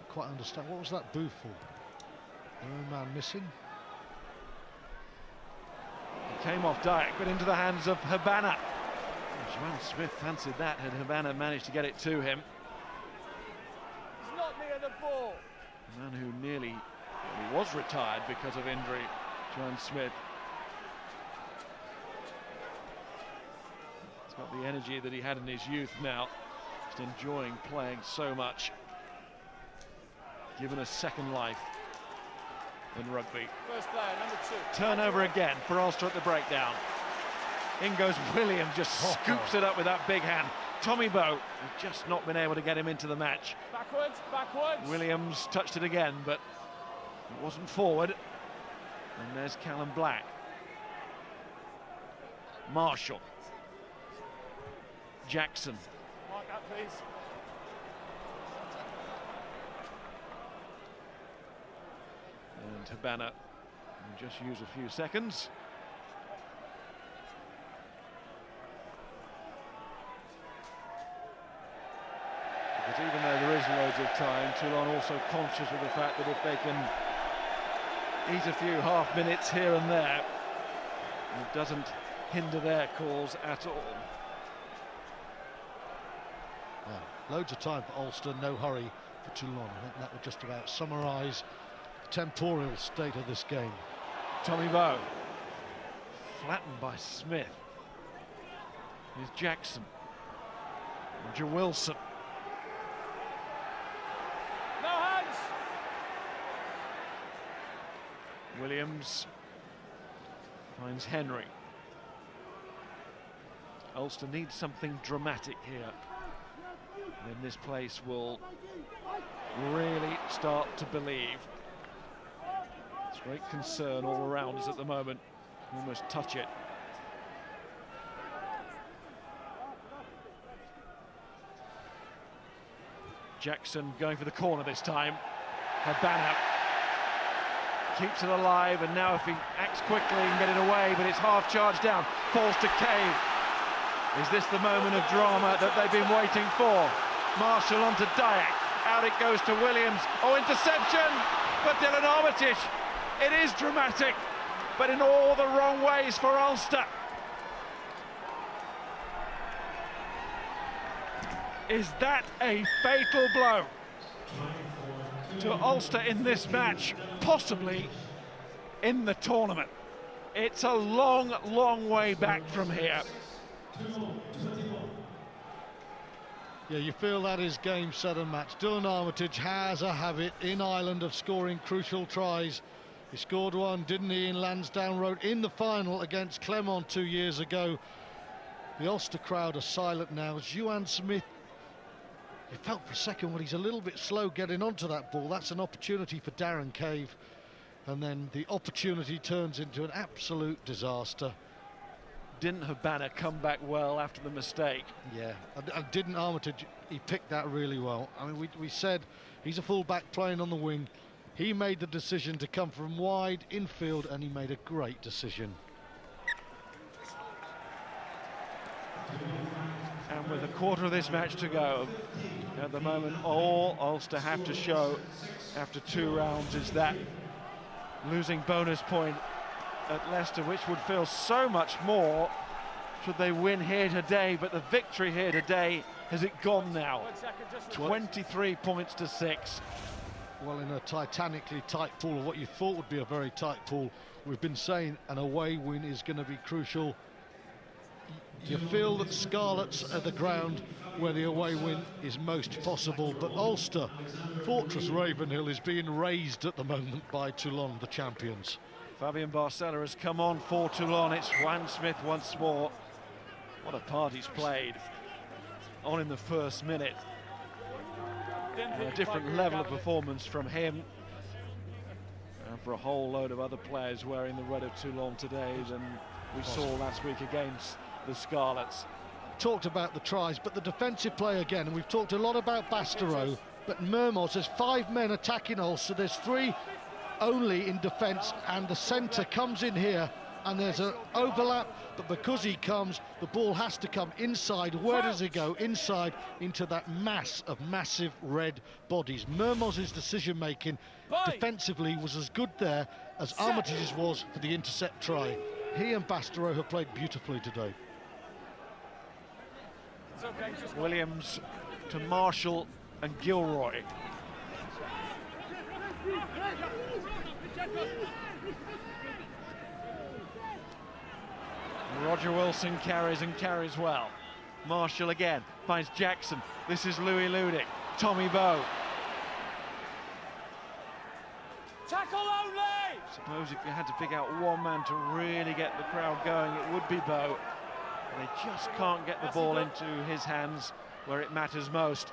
Quite understand. What was that boo for? Their own man missing. It came off Dyack, but into the hands of Habana. Joanne Smith fancied that, had Habana managed to get it to him. He's not near the ball. The man who nearly was retired because of injury, Joanne Smith. He's got the energy that he had in his youth now, just enjoying playing so much. Given a second life in rugby. First player, number 2. Turnover again for Ulster at the breakdown. In goes Williams, just scoops it up with that big hand. Tommy Bowe, just not been able to get him into the match. Backwards. Williams touched it again, but it wasn't forward. And there's Callum Black. Marshall. Jackson. Mark that, please. And Habana will just use a few seconds. Because even though there is loads of time, Toulon also conscious of the fact that if they can eat a few half minutes here and there, it doesn't hinder their cause at all. Well, loads of time for Ulster, no hurry for Toulon. I think that would just about summarise the temporal state of this game. Tommy Bowe, flattened by Smith. Here's Jackson. Roger Wilson. No hands! Williams finds Henry. Ulster needs something dramatic here. Then this place will really start to believe. It's great concern all around us at the moment. Almost touch it. Jackson going for the corner this time. Habana keeps it alive, and now if he acts quickly he can get it away, but it's half charged down. Falls to Cave. Is this the moment of drama that they've been waiting for? Marshall onto Dyack. Out it goes to Williams. Oh, interception for Dylan Armitage. It is dramatic, but in all the wrong ways for Ulster. Is that a fatal blow to Ulster in this match, possibly in the tournament? It's a long, long way back from here. Yeah, you feel that is game, set and match. Dylan Armitage has a habit in Ireland of scoring crucial tries. He scored one, didn't he, in Lansdowne Road in the final against Clermont 2 years ago. The Ulster crowd are silent now. Juan Smith, you felt for a second when he's a little bit slow getting onto that ball. That's an opportunity for Darren Cave. And then the opportunity turns into an absolute disaster. Didn't Habana come back well after the mistake? Yeah, and didn't Armitage, he picked that really well. I mean, we said he's a full-back playing on the wing. He made the decision to come from wide infield, and he made a great decision. And with a quarter of this match to go, at the moment all Ulster have to show after 2 rounds is that losing bonus point at Leicester, which would feel so much more should they win here today, but the victory here today, has it gone now? 23 points to 6. Well, in a titanically tight pool, or what you thought would be a very tight pool, we've been saying an away win is going to be crucial. You feel that Scarlets are the ground where the away win is most possible, but Ulster, Fortress Ravenhill, is being raised at the moment by Toulon, the champions. Fabian Barcella has come on for Toulon. It's Juan Smith once more. What a part he's played on in the first minute. A different level of performance from him, and for a whole load of other players wearing the red of Toulon today than we saw last week against the Scarlets. Talked about the tries, but the defensive play again, and we've talked a lot about Bastareaud, but Mermoz, there's 5 men attacking Ulster, there's 3 only in defence, and the centre comes in here, and there's an overlap, but because he comes, the ball has to come inside. Where does it go? Inside into that mass of massive red bodies. Mermoz's decision-making defensively was as good there as Armitage's was for the intercept try. He and Bastareaud have played beautifully today. Williams to Marshall and Gilroy. Roger Wilson carries and carries well. Marshall again finds Jackson. This is Louis Ludick. Tommy Bowe. Tackle only! Suppose if you had to pick out one man to really get the crowd going, it would be Bowe. They just can't get the ball into his hands where it matters most.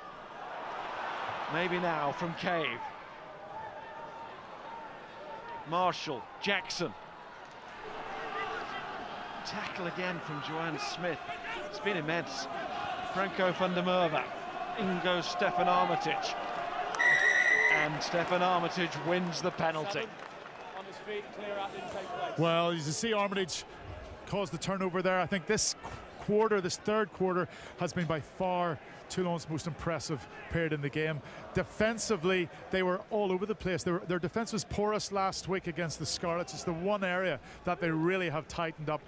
Maybe now from Cave. Marshall, Jackson. Tackle again from Juan Smith. It's been immense. Franco van der Merwe. In goes Stefan Armitage. And Stefan Armitage wins the penalty. On his feet, clear out, didn't take place. Well, as you see, Armitage caused the turnover there. I think this quarter, this third quarter, has been by far Toulon's most impressive period in the game. Defensively, they were all over the place. Their defense was porous last week against the Scarlets. It's the one area that they really have tightened up.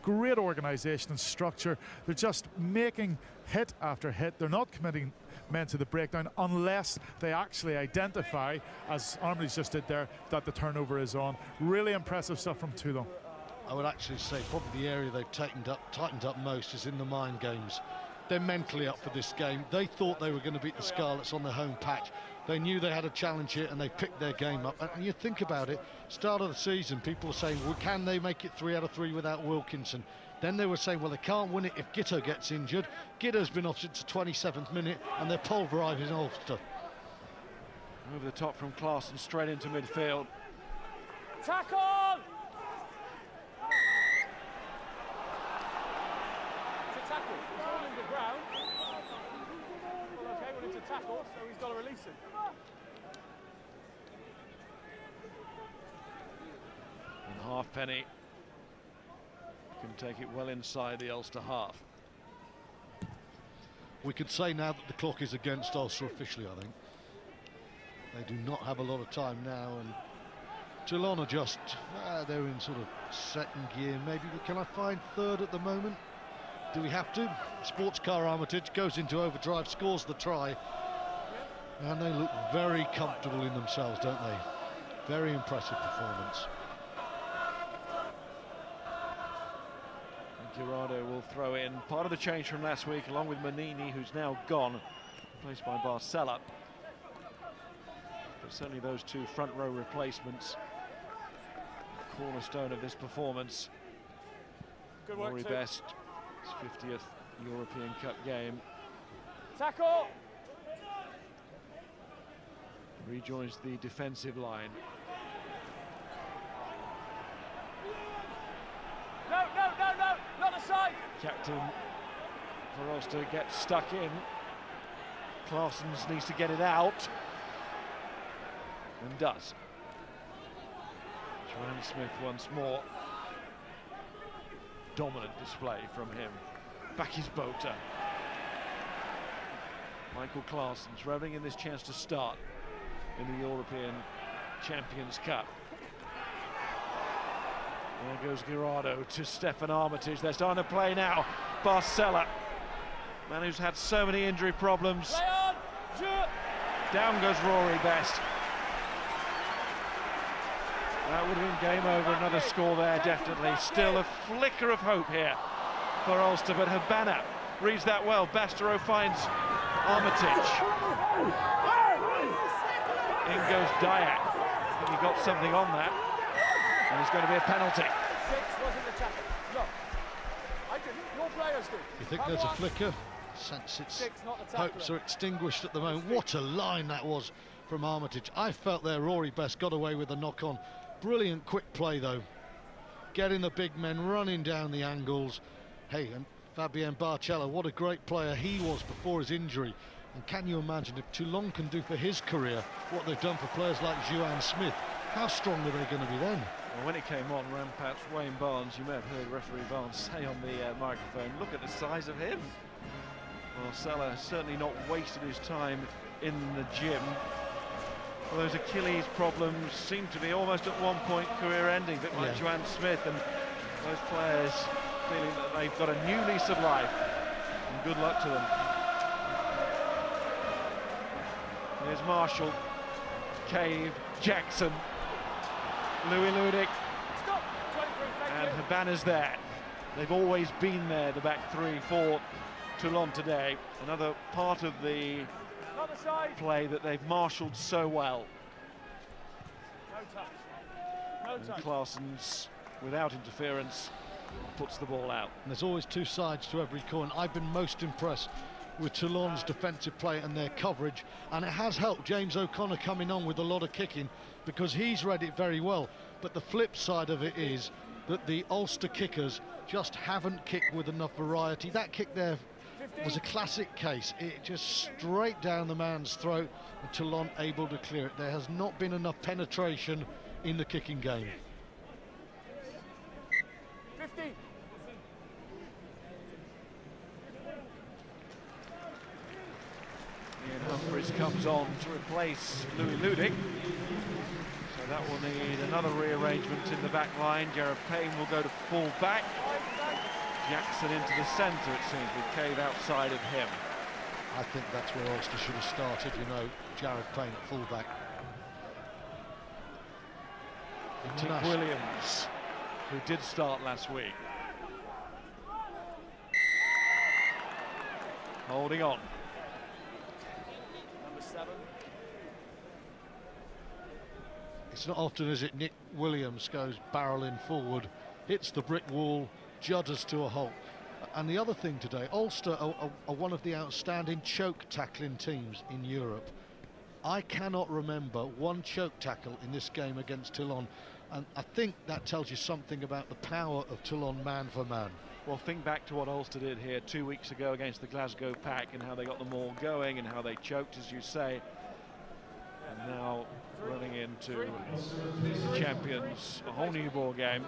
Great organisation and structure. They're just making hit after hit. They're not committing men to the breakdown unless they actually identify, as Armitage just did there, that the turnover is on. Really impressive stuff from Toulon. I would actually say probably the area they've tightened up most is in the mind games. They're mentally up for this game. They thought they were going to beat the Scarlets on their home patch. They knew they had a challenge here and they picked their game up. And you think about it, start of the season, people were saying, well, can they make it 3 out of 3 without Wilkinson? Then they were saying, well, they can't win it if Gitto gets injured. Gitto's been off since the 27th minute and they're pulverising Ulster. Over the top from Klaassen, straight into midfield. Tackle! It's a tackle. He's holding the ground. Well, okay, well, it's a tackle, so he's got to release him. And Halfpenny can take it well inside the Ulster half. We could say now that the clock is against Ulster officially, I think. They do not have a lot of time now, and Toulon are just, they're in sort of second gear, maybe. Can I find third at the moment? Do we have to? Sports car Armitage goes into overdrive, scores the try, and they look very comfortable in themselves, don't they? Very impressive performance. Girardo will throw in part of the change from last week, along with Manini, who's now gone, replaced by Barcella. But certainly those two front row replacements, cornerstone of this performance. Good work, Rory Best, his 50th European Cup game. Tackle! Rejoins the defensive line. No, not aside! Captain for Ulster gets stuck in. Klaassen needs to get it out. And does. Joanne Smith once more. Dominant display from him. Back is Bota. Michael Klaassen's rolling in this chance to start in the European Champions Cup. There goes Girardo to Stefan Armitage. They're starting to play now. Barcella, man who's had so many injury problems. Down goes Rory Best. That would have been game over, another score there, definitely. Still a flicker of hope here for Ulster, but Habana reads that well. Bastereau finds Armitage. In goes Dyak. I think he got something on that. And there's going to be a penalty. 6 wasn't the tackle. No, I didn't. Your players did. You think there's a flicker? Since its 6, not the tackle. hopes are extinguished at the moment. What a line that was from Armitage. I felt there Rory Best got away with a knock-on. Brilliant quick play though, getting the big men running down the angles. Hey, and Fabien Barcella, what a great player he was before his injury. And can you imagine if Toulon can do for his career what they've done for players like Joanne Smith, how strong are they going to be then? Well, when it came on, Rampat's Wayne Barnes, you may have heard referee Barnes say on the microphone, look at the size of him. Barcella has certainly not wasted his time in the gym. Well, those Achilles problems seem to be almost at one point career ending, a bit like Joanne Smith, and those players feeling that they've got a new lease of life, and good luck to them. Here's Marshall, Cave, Jackson, Louis Ludic, and Habana's there. They've always been there, the back three for Toulon today. Another part of the play that they've marshalled so well. No touch. And Klaassen's, without interference, puts the ball out. And there's always two sides to every coin. I've been most impressed with Toulon's defensive play and their coverage, and it has helped James O'Connor coming on with a lot of kicking because he's read it very well. But the flip side of it is that the Ulster kickers just haven't kicked with enough variety. That kick there was a classic case. It just straight down the man's throat, and Toulon able to clear it. There has not been enough penetration in the kicking game. 50. Ian Humphries comes on to replace Louis Ludic. So that will need another rearrangement in the back line. Jared Payne will go to full back. Jackson into the centre, it seems, with Cave outside of him. I think that's where Ulster should have started, you know, Jared Payne at full-back. Nick Williams who did start last week. Holding on. Number 7. It's not often, is it, Nick Williams goes barreling forward, hits the brick wall, judders to a halt. And the other thing today, Ulster are one of the outstanding choke tackling teams in Europe. I cannot remember one choke tackle in this game against Toulon, and I think that tells you something about the power of Toulon man for man. Well, think back to what Ulster did here 2 weeks ago against the Glasgow Pack and how they got them all going and how they choked, as you say. And now running into champions, a whole new ball game.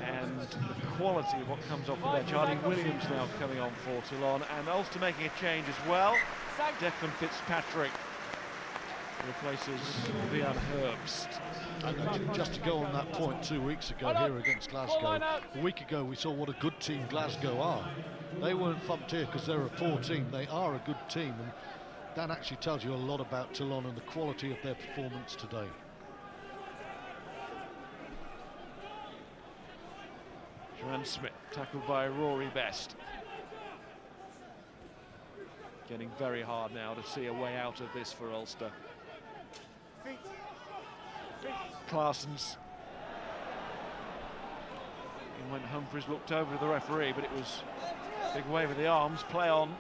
And the quality of what comes off the bench. Charlie Williams now coming on for Toulon, and Ulster making a change as well. Declan Fitzpatrick replaces Vian Herbst. And just to go on that point, 2 weeks ago here against Glasgow, a week ago we saw what a good team Glasgow are. They weren't thumped here because they're a poor team. They are a good team, and that actually tells you a lot about Toulon and the quality of their performance today. Joanne Smith tackled by Rory Best. Getting very hard now to see a way out of this for Ulster. Claessens. And when Humphries looked over to the referee, but it was a big wave of the arms. Play on.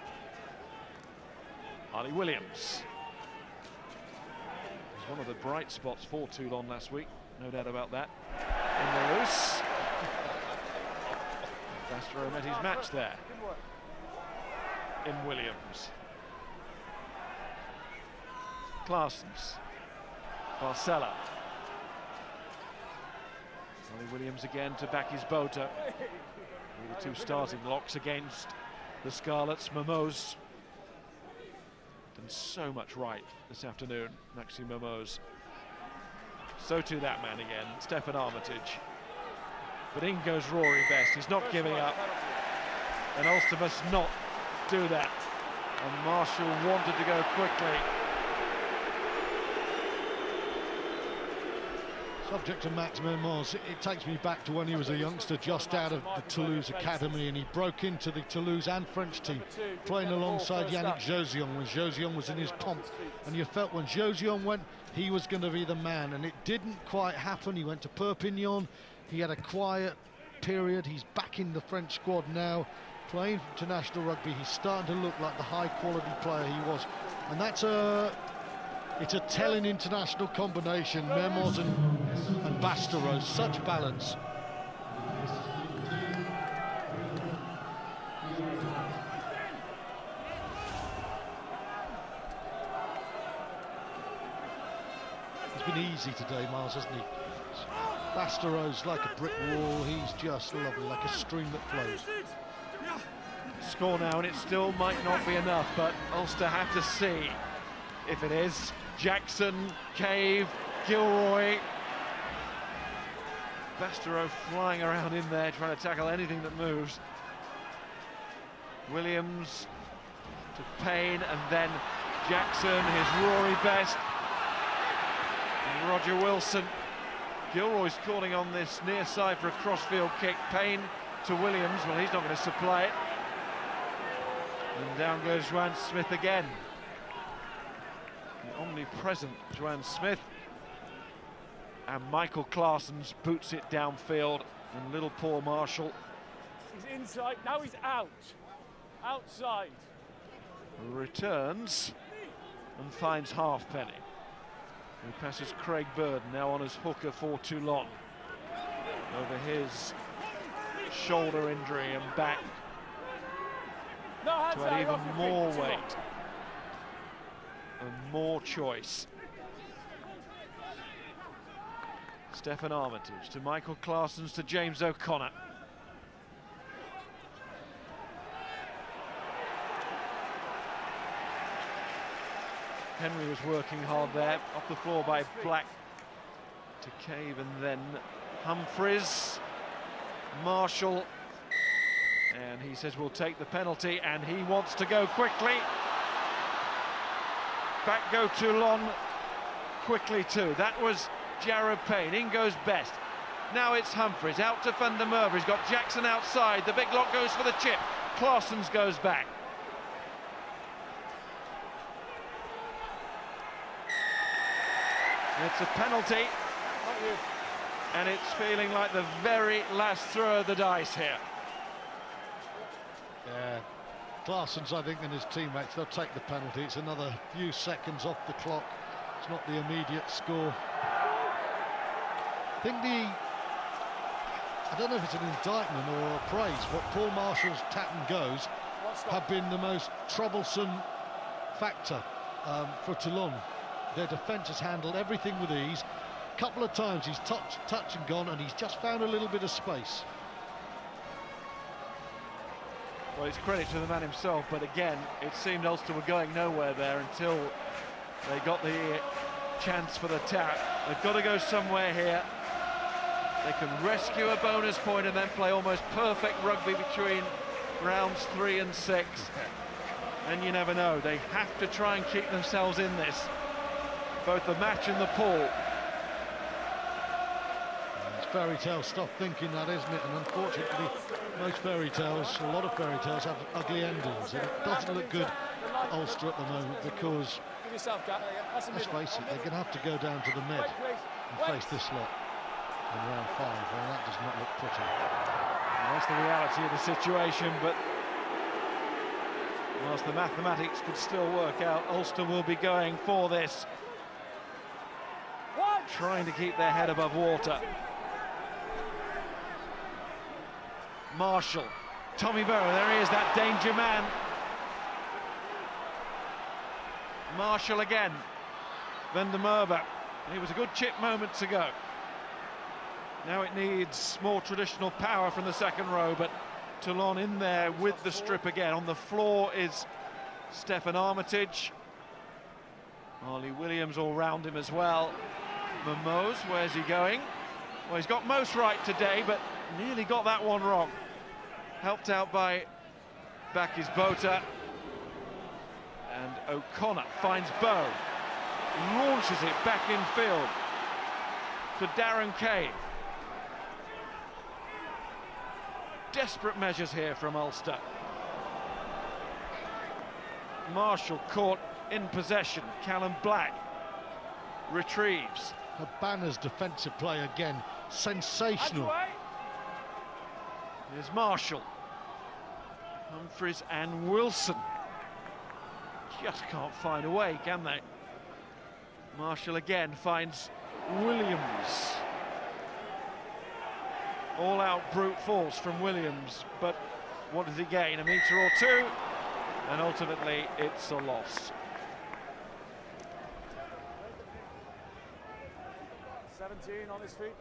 Charlie Williams. He's one of the bright spots for Toulon last week, no doubt about that. In the loose. Bastareaud met his match there. In Williams. Claessens. Barcella. Charlie Williams again to back his Bota. The two starting locks against the Scarlets. Momoz done so much right this afternoon, Maxime Momoz. So too that man again, Stephen Armitage. But in goes Rory Best. He's not giving up, and Ulster must not do that. And Marshall wanted to go quickly. Subject to Max Mermoz, it takes me back to when he was a youngster just out of the Toulouse Academy, and he broke into the Toulouse and French team, playing alongside Yannick Josillon when Josillon was in his pomp. And you felt when Josillon went, he was going to be the man, and it didn't quite happen. He went to Perpignan, he had a quiet period, he's back in the French squad now, playing for international rugby. He's starting to look like the high-quality player he was, and that's it's a telling international combination, Mermoz and Bastareaud, such balance. He's been easy today, Miles, hasn't he? Bastareaud's like a brick wall, he's just lovely, like a stream that flows. Score now, and it still might not be enough, but Ulster have to see if it is. Jackson, Cave, Gilroy. Bastareaud flying around in there, trying to tackle anything that moves. Williams to Payne, and then Jackson, his Rory Best. And Roger Wilson. Gilroy's calling on this near side for a crossfield kick. Payne to Williams. Well, he's not going to supply it. And down goes Joanne Smith again. The omnipresent Joanne Smith. And Michael Claessens boots it downfield. And little Paul Marshall. He's inside, now he's out. Outside. Returns and finds Halfpenny. Who passes Craig Bird now on his hooker for Toulon. Over his shoulder injury and back to add even more weight and more choice. Stephen Armitage to Michael Claessens to James O'Connor. Henry was working hard there, off the floor by Black to Cave, and then Humphries, Marshall, and he says we'll take the penalty, and he wants to go quickly. Back go Toulon quickly too. That was Jared Payne. In goes Best. Now it's Humphries, out to Van der Merwe. He's got Jackson outside. The big lock goes for the chip. Claessens goes back. It's a penalty. And it's feeling like the very last throw of the dice here. Yeah, Claessens, I think, and his teammates, they'll take the penalty. It's another few seconds off the clock. It's not the immediate score. I think I don't know if it's an indictment or a praise, but Paul Marshall's tap and goes have been the most troublesome factor for Toulon. Their defence has handled everything with ease. A couple of times he's touched and gone, and he's just found a little bit of space. Well, it's credit to the man himself, but again, it seemed Ulster were going nowhere there until they got the chance for the tap. They've got to go somewhere here. They can rescue a bonus point and then play almost perfect rugby between rounds 3 and 6. And you never know, they have to try and keep themselves in this, both the match and the pool. It's fairy tale stuff thinking that, isn't it? And unfortunately, most fairy tales, a lot of fairy tales, have ugly endings, and it doesn't look good for Ulster at the moment, because let's face it, they're going to have to go down to the Med and face this lot in round 5, and that does not look pretty. Well, that's the reality of the situation, but whilst the mathematics could still work out, Ulster will be going for this, trying to keep their head above water. Marshall, Tommy Burrow, there he is, that danger man. Marshall again, Van der Merwe. It was a good chip moments ago. Now it needs more traditional power from the second row, but Toulon in there with the strip again. On the floor is Stefan Armitage. Marley Williams all round him as well. Mimose, where's he going? Well, he's got most right today, but nearly got that one wrong. Helped out by Bakis Bota. And O'Connor finds Bow. Launches it back in field to Darren Kay. Desperate measures here from Ulster. Marshall caught in possession. Callum Black retrieves. Habana's defensive play again, sensational. Here's Marshall. Humphries and Wilson. Just can't find a way, can they? Marshall again finds Williams. All-out brute force from Williams, but what does he gain? A metre or two, and ultimately it's a loss. 17 on his feet.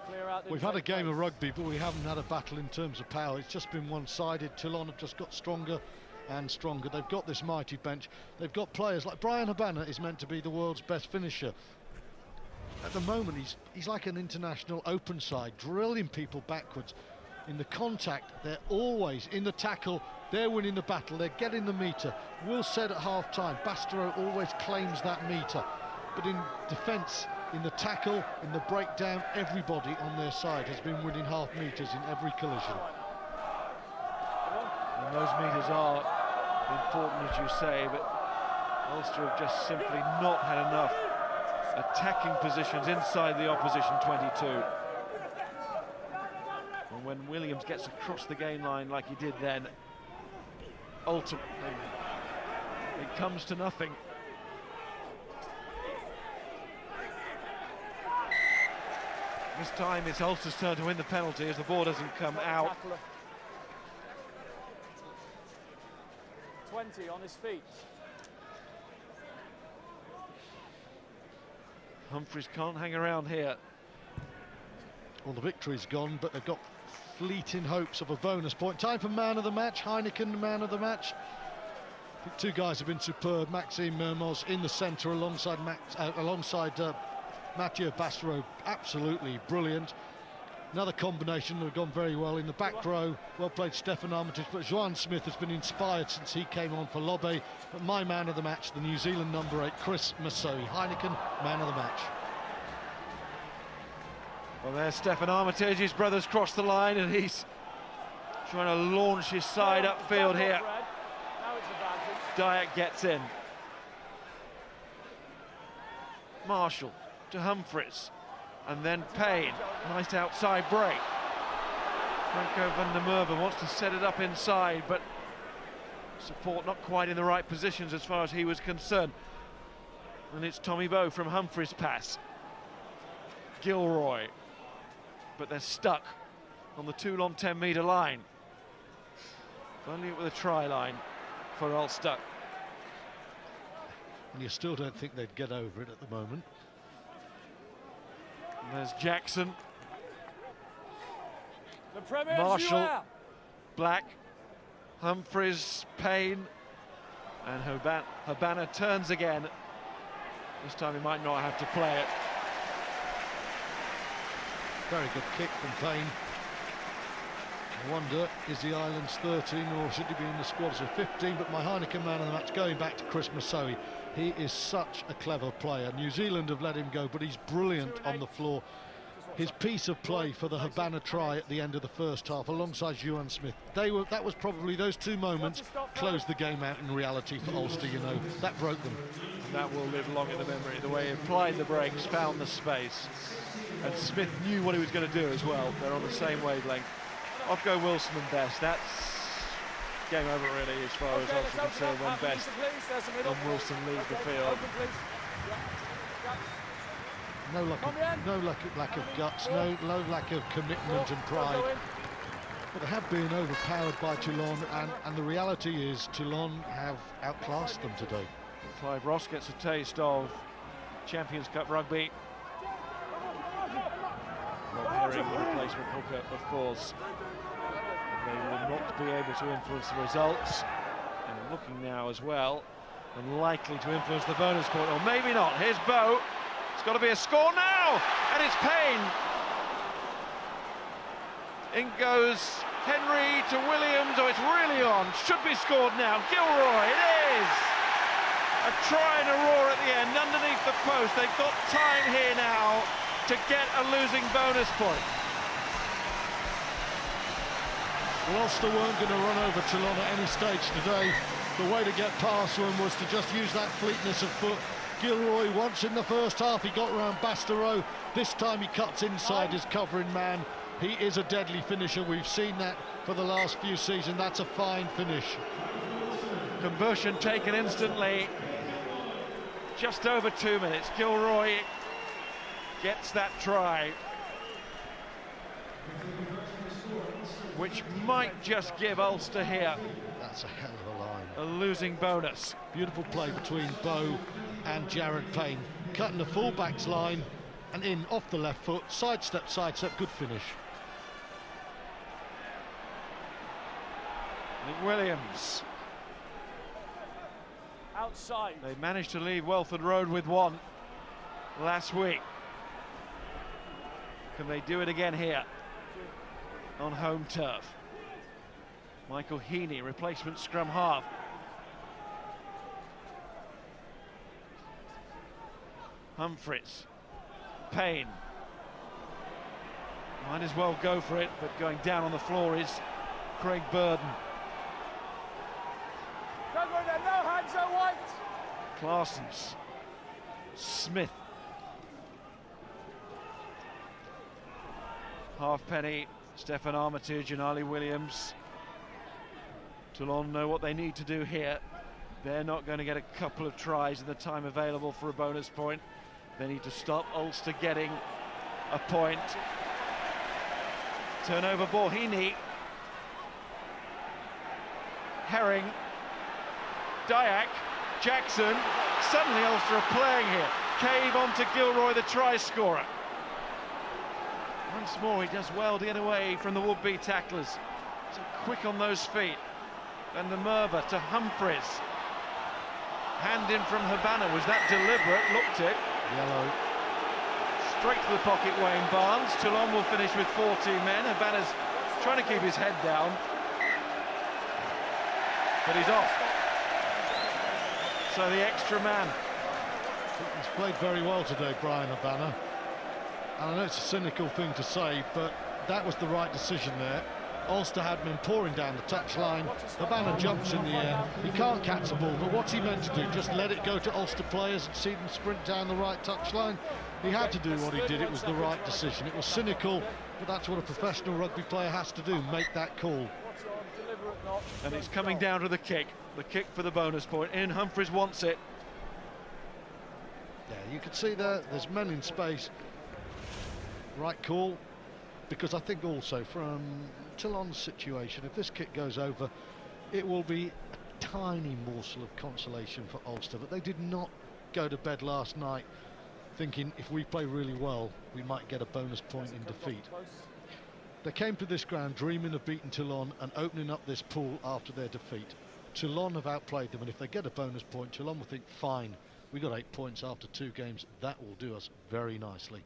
Clear out. We've had a game of rugby, but we haven't had a battle in terms of power. It's just been one-sided. Toulon have just got stronger and stronger. They've got this mighty bench. They've got players like Brian Habana is meant to be the world's best finisher. At the moment, he's like an international open side, drilling people backwards. In the contact, they're always in the tackle. They're winning the battle. They're getting the metre. Will said at half-time, Bastereau always claims that metre. But in defence, in the tackle, in the breakdown, everybody on their side has been winning half metres in every collision. And those metres are important, as you say, but Ulster have just simply not had enough attacking positions inside the opposition 22. And when Williams gets across the game line like he did then, ultimately it comes to nothing. This time it's Ulster's turn to win the penalty as the ball doesn't come out. 20 on his feet. Humphries can't hang around here. Well, the victory's gone, but they've got fleeting hopes of a bonus point. Time for man of the match. Heineken, man of the match. I think two guys have been superb. Maxime Mermoz in the centre alongside Mathieu Bastereau, absolutely brilliant. Another combination that have gone very well in the back row. Well played Stefan Armitage, but Joan Smith has been inspired since he came on for Lobbe. But my man of the match, the New Zealand number 8, Chris Masoe. Heineken, man of the match. Well, there's Stefan Armitage. His brother's crossed the line and he's trying to launch his side upfield here. Dyack gets in. Marshall to Humphries. And then Payne. Nice outside break. Franco van der Merwe wants to set it up inside, but support not quite in the right positions as far as he was concerned. And it's Tommy Bowe from Humphries' pass. Gilroy. But they're stuck on the Toulon 10-metre line. Only with a try line for Ulster. And you still don't think they'd get over it at the moment. And there's Jackson. The Marshall, Black, Humphries, Payne, and Habana turns again. This time he might not have to play it. Very good kick from Payne. I wonder, is the Islands 13 or should he be in the squad as a 15? But my Heineken man of the match, going back to Chris Masoe, he is such a clever player. New Zealand have let him go, but he's brilliant on the floor. His piece of play for the Habana try at the end of the first half, alongside Ewan Smith, that was probably, those two moments closed the game out in reality for Ulster, you know. That broke them. And that will live long in the memory, the way he applied the brakes, found the space. And Smith knew what he was going to do as well. They're on the same wavelength. Off go Wilson and Best. That's game over really as far as Ulster concerned when Best and Wilson leave the field. No lack of guts, no lack of commitment and pride. But they have been overpowered by Toulon, and the reality is Toulon have outclassed them today. Clive Ross gets a taste of Champions Cup rugby. Rob Herring, the replacement hooker, of course. And they will not be able to influence the results. And looking now as well, and likely to influence the bonus point, or maybe not. Here's Bowe. It's got to be a score now, and it's Payne. In goes Henry to Williams. Oh, it's really on. Should be scored now. Gilroy, it is. A try and a roar at the end, underneath the post. They've got time here now to get a losing bonus point. Well, Ulster weren't going to run over Toulon at any stage today. The way to get past them was to just use that fleetness of foot. Gilroy, once in the first half, he got around Bastareaud. This time he cuts inside his covering man. He is a deadly finisher. We've seen that for the last few seasons. That's a fine finish. Conversion taken instantly. Just over 2 minutes. Gilroy gets that try, which might just give Ulster here. That's a hell of a line. A losing bonus. Beautiful play between Bowe and Jared Payne, cutting the fullback's line and in off the left foot, sidestep, good finish. Nick Williams. Outside. They managed to leave Welford Road with one last week. Can they do it again here on home turf? Michael Heaney, replacement scrum half. Humphries, Payne. Might as well go for it, but going down on the floor is Craig Burden. No hands are white. Claessens, Smith. Halfpenny, Stefan Armitage and Ali Williams. Toulon know what they need to do here. They're not going to get a couple of tries in the time available for a bonus point. They need to stop Ulster getting a point. Turnover ball, Heaney. Herring. Dyack. Jackson. Suddenly Ulster are playing here. Cave onto Gilroy, the try scorer. Once more, he does well to get away from the would-be tacklers. So quick on those feet. And the Merwe to Humphries. Hand in from Habana. Was that deliberate? Looked it. Yellow. Straight to the pocket, Wayne Barnes. Toulon will finish with 14 men. Habana's trying to keep his head down, but he's off. So the extra man. He's played very well today, Brian Habana. and I know it's a cynical thing to say, but that was the right decision there. Ulster had been pouring down the touchline. The banner jumps in the air. He can't catch the ball, but what's he meant to do? Just let it go to Ulster players and see them sprint down the right touchline? He had to do what he did. It was the right decision. It was cynical, but that's what a professional rugby player has to do, make that call. And it's coming down to the kick for the bonus point. Ian Humphries wants it. Yeah, you can see there's men in space. Right call, because I think also from Toulon's situation, if this kick goes over, it will be a tiny morsel of consolation for Ulster, but they did not go to bed last night thinking if we play really well we might get a bonus point in defeat. They came to this ground dreaming of beating Toulon and opening up this pool after their defeat. Toulon have outplayed them, and if they get a bonus point, Toulon will think, fine, we got 8 points after 2 games, that will do us very nicely.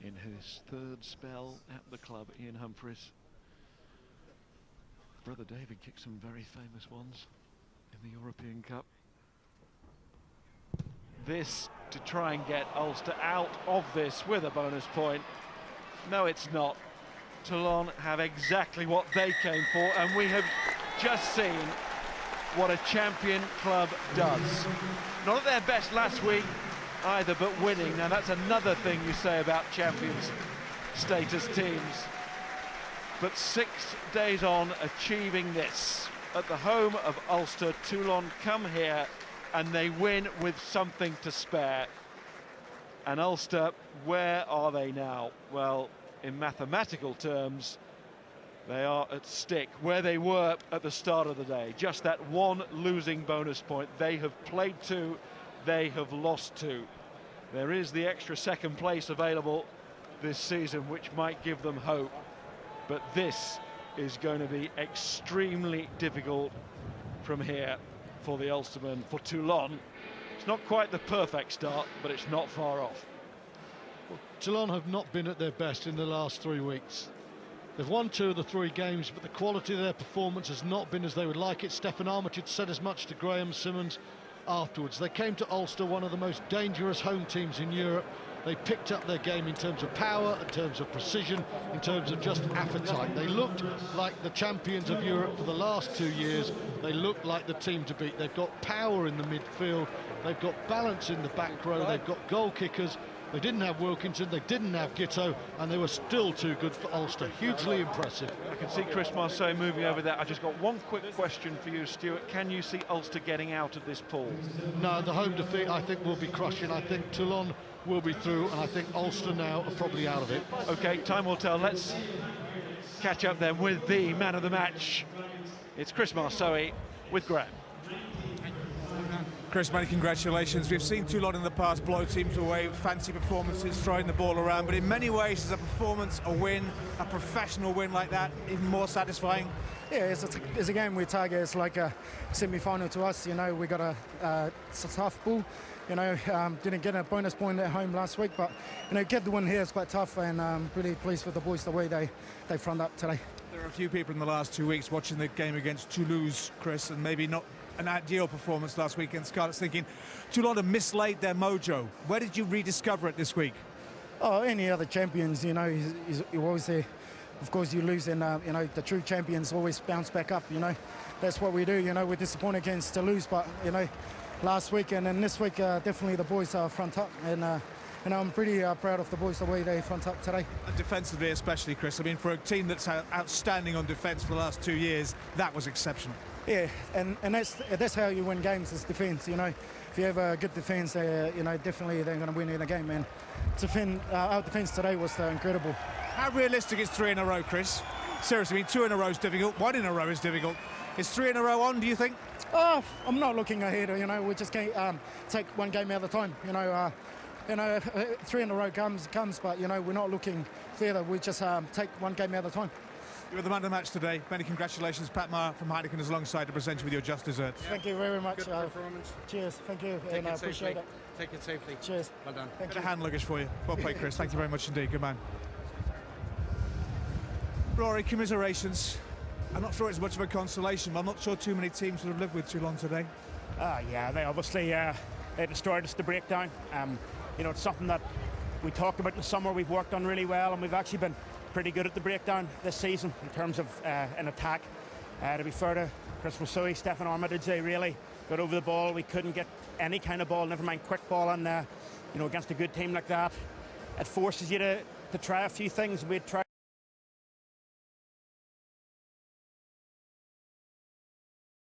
In his 3rd spell at the club, Ian Humphries. Brother David kicked some very famous ones in the European Cup. This to try and get Ulster out of this with a bonus point. No, it's not. Toulon have exactly what they came for, and we have just seen what a champion club does. Not at their best last week either, but winning. Now that's another thing you say about champions status teams. But 6 days on, achieving this at the home of Ulster, Toulon come here and they win with something to spare. And Ulster, where are they now? Well, in mathematical terms, they are at stick where they were at the start of the day. Just that one losing bonus point. They have played 2, they have lost 2. There is the extra 2nd place available this season, which might give them hope. But this is going to be extremely difficult from here for the Ulstermen. For Toulon, it's not quite the perfect start, but it's not far off. Well, Toulon have not been at their best in the last 3 weeks. They've won 2 of the 3 games, but the quality of their performance has not been as they would like it. Stephen Armitage said as much to Graham Simmons afterwards. They came to Ulster, one of the most dangerous home teams in Europe. They picked up their game in terms of power, in terms of precision, in terms of just appetite. They looked like the champions of Europe for the last 2 years. They looked like the team to beat. They've got power in the midfield. They've got balance in the back row. They've got goal kickers. They didn't have Wilkinson, they didn't have Gitto, and they were still too good for Ulster. Hugely impressive. I can see Chris Marceau moving over there. I just got one quick question for you, Stuart. Can you see Ulster getting out of this pool? No, the home defeat I think will be crushing. I think Toulon will be through, and I think Ulster now are probably out of it. Okay, time will tell. Let's catch up then with the man of the match. It's Chris Marceau with Graham. Chris, many congratulations. We've seen Toulon in the past blow teams away, fancy performances, throwing the ball around, but in many ways, it's a performance, a win, a professional win like that, even more satisfying. Yeah, it's a game we target. It's like a semi-final to us. You know, we got a tough ball. You know, didn't get a bonus point at home last week, but you know, get the win here is quite tough, and I'm really pleased with the boys the way they front up today. There are a few people in the last 2 weeks watching the game against Toulouse, Chris, and maybe not an ideal performance last week against Scarlets, thinking Toulon have mislaid their mojo. Where did you rediscover it this week? Oh, any other champions, you know, you're always there. Of course, you lose, and you know, the true champions always bounce back up. You know, that's what we do. You know, we're disappointed against Toulouse, but you know, last week and then this week, definitely the boys are front up, and you know, I'm pretty proud of the boys the way they front up today. And defensively, especially, Chris. I mean, for a team that's outstanding on defence for the last 2 years, that was exceptional. Yeah, and that's how you win games, is defence. You know, if you have a good defence, you know, definitely they're going to win in a game. And our defence today was incredible. How realistic is 3 in a row, Chris? Seriously, I mean, 2 in a row is difficult. 1 in a row is difficult. Is 3 in a row on, do you think? I'm not looking ahead. You know, we just can't take one game at a time. You know, 3 in a row comes, but you know, we're not looking further. We just take one game at a time. You were the man of the match today. Many congratulations. Pat Maher from Heineken is alongside to present you with your just desserts. Thank you very much. Good performance. Cheers. Thank you. Take I it appreciate safely. it. Take it safely. Cheers. Well done. Thank Bit you. of hand luggage for you. Well played, Chris. Thank you very much indeed. Good man. Rory, commiserations. I'm not sure it's much of a consolation, but I'm not sure too many teams would have lived with Toulon today. Yeah, they obviously they destroyed us, the breakdown. You know, it's something that we talked about in the summer, we've worked on really well, and we've actually been pretty good at the breakdown this season in terms of an attack. To be fair to Chris Rusui, Stefan Armitage really got over the ball. We couldn't get any kind of ball, never mind quick ball, and you know, against a good team like that, it forces you to try a few things. We'd try